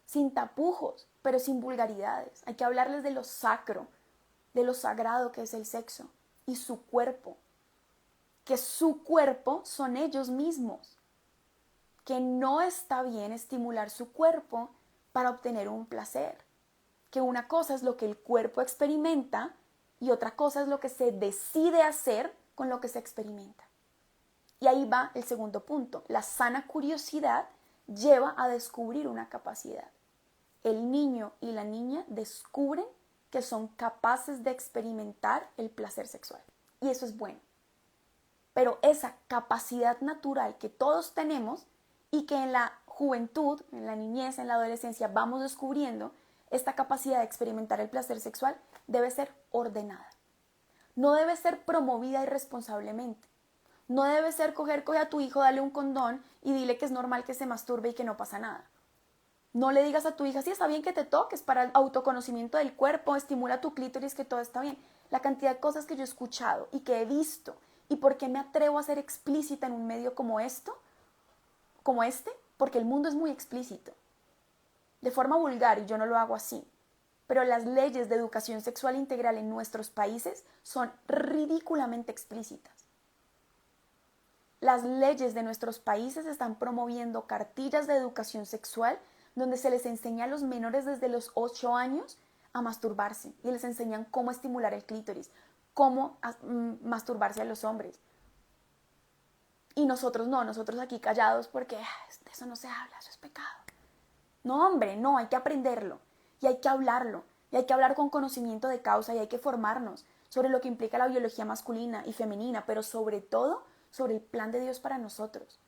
sin tapujos, pero sin vulgaridades. Hay que hablarles de lo sacro, de lo sagrado que es el sexo y su cuerpo. Que su cuerpo son ellos mismos. Que no está bien estimular su cuerpo para obtener un placer. Que una cosa es lo que el cuerpo experimenta y otra cosa es lo que se decide hacer con lo que se experimenta. Y ahí va el segundo punto. La sana curiosidad lleva a descubrir una capacidad. El niño y la niña descubren que son capaces de experimentar el placer sexual. Y eso es bueno. Pero esa capacidad natural que todos tenemos y que en la juventud, en la niñez, en la adolescencia vamos descubriendo, esta capacidad de experimentar el placer sexual debe ser ordenada. No debe ser promovida irresponsablemente. No debe ser coge a tu hijo, dale un condón y dile que es normal que se masturbe y que no pasa nada. No le digas a tu hija, sí, está bien que te toques para el autoconocimiento del cuerpo, estimula tu clítoris, que todo está bien. La cantidad de cosas que yo he escuchado y que he visto y por qué me atrevo a ser explícita en un medio como este, porque el mundo es muy explícito. De forma vulgar, y yo no lo hago así. Pero las leyes de educación sexual integral en nuestros países son ridículamente explícitas. Las leyes de nuestros países están promoviendo cartillas de educación sexual donde se les enseña a los menores desde los 8 años a masturbarse y les enseñan cómo estimular el clítoris, cómo masturbarse a los hombres. Y nosotros no, nosotros aquí callados porque de eso no se habla, eso es pecado. No, hombre, no, hay que aprenderlo y hay que hablarlo y hay que hablar con conocimiento de causa y hay que formarnos sobre lo que implica la biología masculina y femenina, pero sobre todo sobre el plan de Dios para nosotros.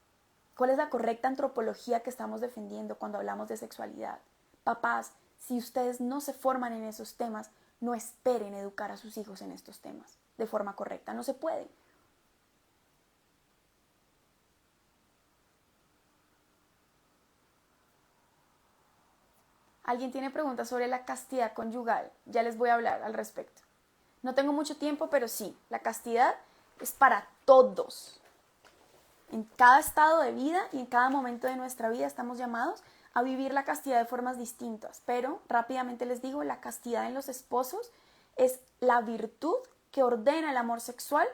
¿Cuál es la correcta antropología que estamos defendiendo cuando hablamos de sexualidad? Papás, si ustedes no se forman en esos temas, no esperen educar a sus hijos en estos temas de forma correcta, no se puede. ¿Alguien tiene preguntas sobre la castidad conyugal? Ya les voy a hablar al respecto. No tengo mucho tiempo, pero sí, la castidad es para todos. En cada estado de vida y en cada momento de nuestra vida estamos llamados a vivir la castidad de formas distintas. Pero rápidamente les digo, la castidad en los esposos es la virtud que ordena el amor sexual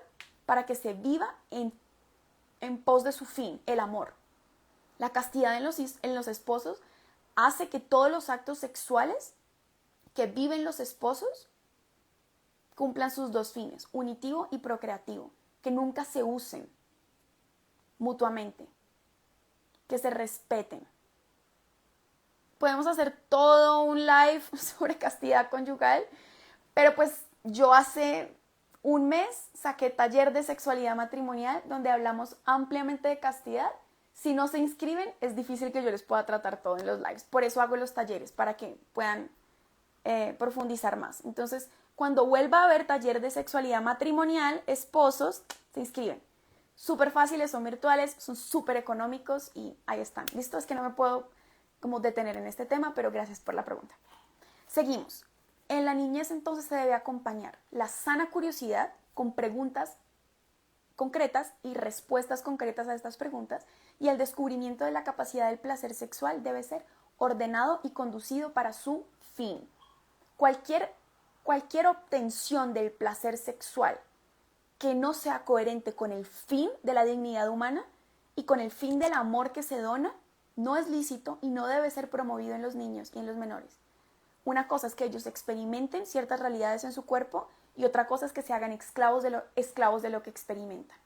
para que se viva en pos de su fin, el amor. La castidad en los esposos hace que todos los actos sexuales que viven los esposos cumplan sus dos fines, unitivo y procreativo, que nunca se usen mutuamente, que se respeten. Podemos hacer todo un live sobre castidad conyugal, pero pues yo hace un mes saqué taller de sexualidad matrimonial donde hablamos ampliamente de castidad. Si no se inscriben, es difícil que yo les pueda tratar todo en los lives. Por eso hago los talleres, para que puedan profundizar más. Entonces, cuando vuelva a haber taller de sexualidad matrimonial, esposos, se inscriben. Súper fáciles, son virtuales, son súper económicos y ahí están. Listo, es que no me puedo como detener en este tema, pero gracias por la pregunta. Seguimos. En la niñez entonces se debe acompañar la sana curiosidad con preguntas concretas y respuestas concretas a estas preguntas, y el descubrimiento de la capacidad del placer sexual debe ser ordenado y conducido para su fin. Cualquier obtención del placer sexual que no sea coherente con el fin de la dignidad humana y con el fin del amor que se dona, no es lícito y no debe ser promovido en los niños y en los menores. Una cosa es que ellos experimenten ciertas realidades en su cuerpo y otra cosa es que se hagan esclavos de lo que experimentan.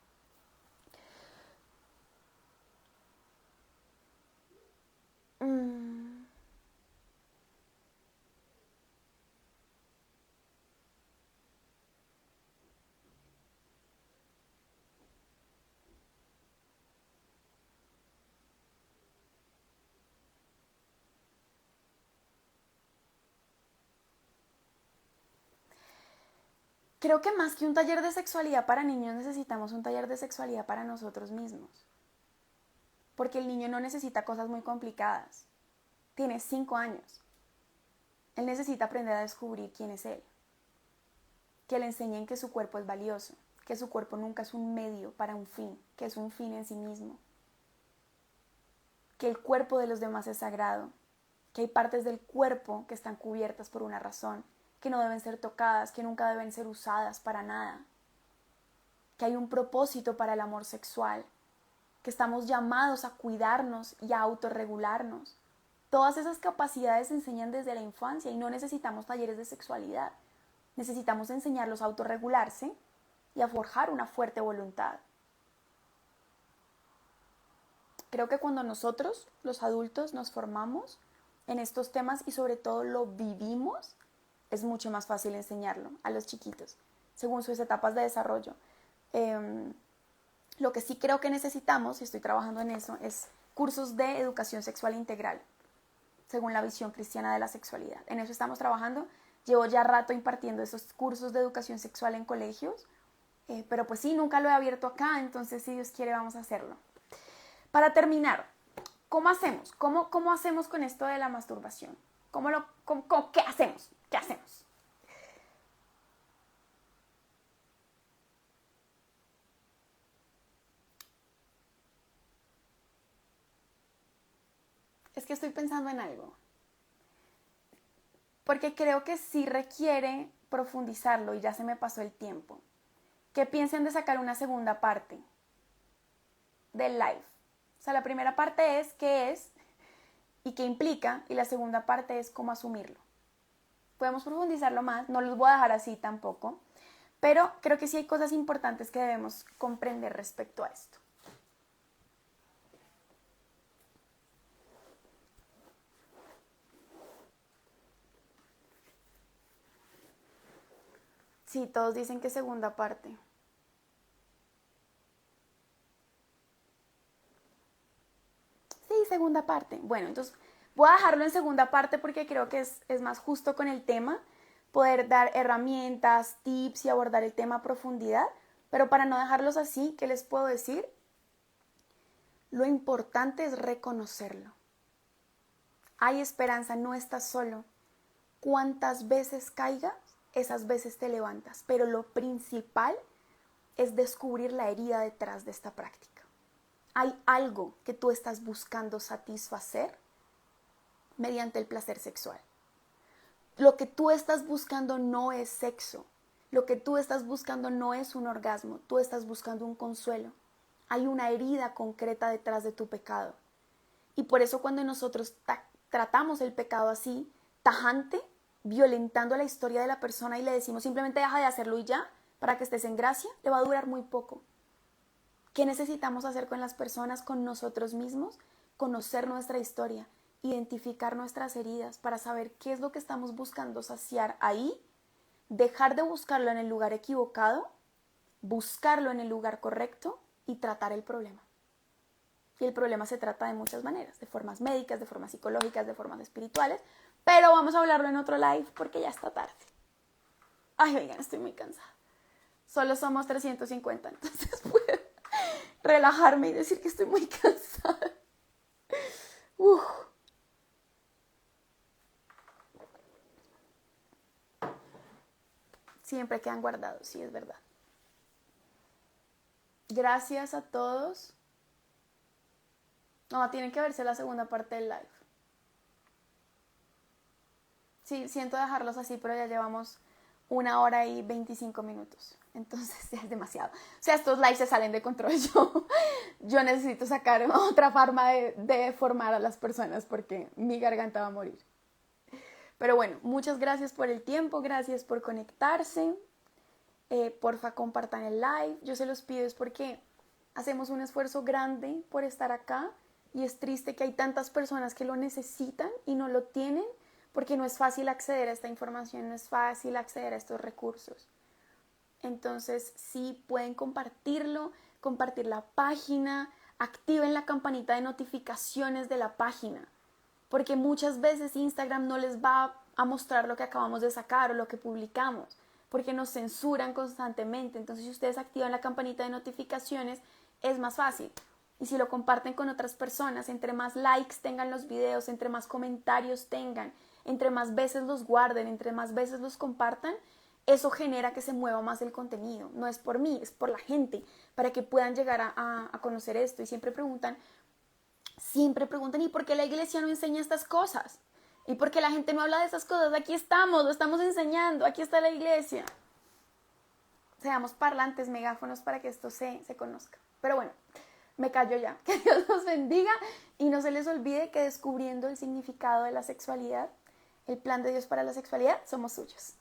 Creo que más que un taller de sexualidad para niños necesitamos un taller de sexualidad para nosotros mismos. Porque el niño no necesita cosas muy complicadas. Tiene 5 años. Él necesita aprender a descubrir quién es él. Que le enseñen que su cuerpo es valioso, que su cuerpo nunca es un medio para un fin, que es un fin en sí mismo. Que el cuerpo de los demás es sagrado, que hay partes del cuerpo que están cubiertas por una razón, que no deben ser tocadas, que nunca deben ser usadas para nada, que hay un propósito para el amor sexual, que estamos llamados a cuidarnos y a autorregularnos. Todas esas capacidades se enseñan desde la infancia y no necesitamos talleres de sexualidad. Necesitamos enseñarlos a autorregularse y a forjar una fuerte voluntad. Creo que cuando nosotros, los adultos, nos formamos en estos temas y sobre todo lo vivimos, es mucho más fácil enseñarlo a los chiquitos, según sus etapas de desarrollo. Lo que sí creo que necesitamos, y estoy trabajando en eso, es cursos de educación sexual integral, según la visión cristiana de la sexualidad. En eso estamos trabajando. Llevo ya rato impartiendo esos cursos de educación sexual en colegios, pero pues sí, nunca lo he abierto acá, entonces si Dios quiere vamos a hacerlo. Para terminar, ¿cómo hacemos? ¿Cómo hacemos con esto de la masturbación? ¿Qué hacemos? ¿Qué hacemos? Es que estoy pensando en algo. Porque creo que sí requiere profundizarlo y ya se me pasó el tiempo. ¿Qué piensen de sacar una segunda parte del live? O sea, la primera parte es qué es y qué implica, y la segunda parte es cómo asumirlo. Podemos profundizarlo más, no los voy a dejar así tampoco, pero creo que sí hay cosas importantes que debemos comprender respecto a esto. Sí, todos dicen que segunda parte. Sí, segunda parte. Bueno, entonces voy a dejarlo en segunda parte porque creo que es más justo con el tema, poder dar herramientas, tips y abordar el tema a profundidad. Pero para no dejarlos así, ¿qué les puedo decir? Lo importante es reconocerlo. Hay esperanza, no estás solo. Cuantas veces caigas, esas veces te levantas. Pero lo principal es descubrir la herida detrás de esta práctica. Hay algo que tú estás buscando satisfacer mediante el placer sexual. Lo que tú estás buscando no es sexo. Lo que tú estás buscando no es un orgasmo. Tú estás buscando un consuelo. Hay una herida concreta detrás de tu pecado. Y por eso cuando nosotros tratamos el pecado así, tajante, violentando la historia de la persona y le decimos simplemente deja de hacerlo y ya, para que estés en gracia, le va a durar muy poco. ¿Qué necesitamos hacer con las personas, con nosotros mismos? Conocer nuestra historia, identificar nuestras heridas para saber qué es lo que estamos buscando saciar ahí, dejar de buscarlo en el lugar equivocado, buscarlo en el lugar correcto y tratar el problema. Y el problema se trata de muchas maneras, de formas médicas, de formas psicológicas, de formas espirituales, pero vamos a hablarlo en otro live porque ya está tarde. Ay, oigan, estoy muy cansada. Solo somos 350, entonces puedo relajarme y decir que estoy muy cansada. Uf. Siempre quedan guardados, sí, es verdad. Gracias a todos. No, tienen que verse la segunda parte del live. Sí, siento dejarlos así, pero ya llevamos 1 hora y 25 minutos. Entonces ya es demasiado. O sea, estos lives se salen de control. Yo necesito sacar otra forma de formar a las personas porque mi garganta va a morir. Pero bueno, muchas gracias por el tiempo, gracias por conectarse. Porfa, compartan el live. Yo se los pido es porque hacemos un esfuerzo grande por estar acá y es triste que hay tantas personas que lo necesitan y no lo tienen porque no es fácil acceder a esta información, no es fácil acceder a estos recursos. Entonces, sí pueden compartirlo, compartir la página, activen la campanita de notificaciones de la página, porque muchas veces Instagram no les va a mostrar lo que acabamos de sacar o lo que publicamos, porque nos censuran constantemente. Entonces, si ustedes activan la campanita de notificaciones, es más fácil. Y si lo comparten con otras personas, entre más likes tengan los videos, entre más comentarios tengan, entre más veces los guarden, entre más veces los compartan, eso genera que se mueva más el contenido. No es por mí, es por la gente, para que puedan llegar a conocer esto. Y siempre preguntan, ¿y por qué la iglesia no enseña estas cosas? ¿Y por qué la gente no habla de esas cosas? Aquí estamos, lo estamos enseñando, aquí está la iglesia. Seamos parlantes, megáfonos para que esto se conozca. Pero bueno, me callo ya. Que Dios los bendiga y no se les olvide que descubriendo el significado de la sexualidad, el plan de Dios para la sexualidad, somos suyos.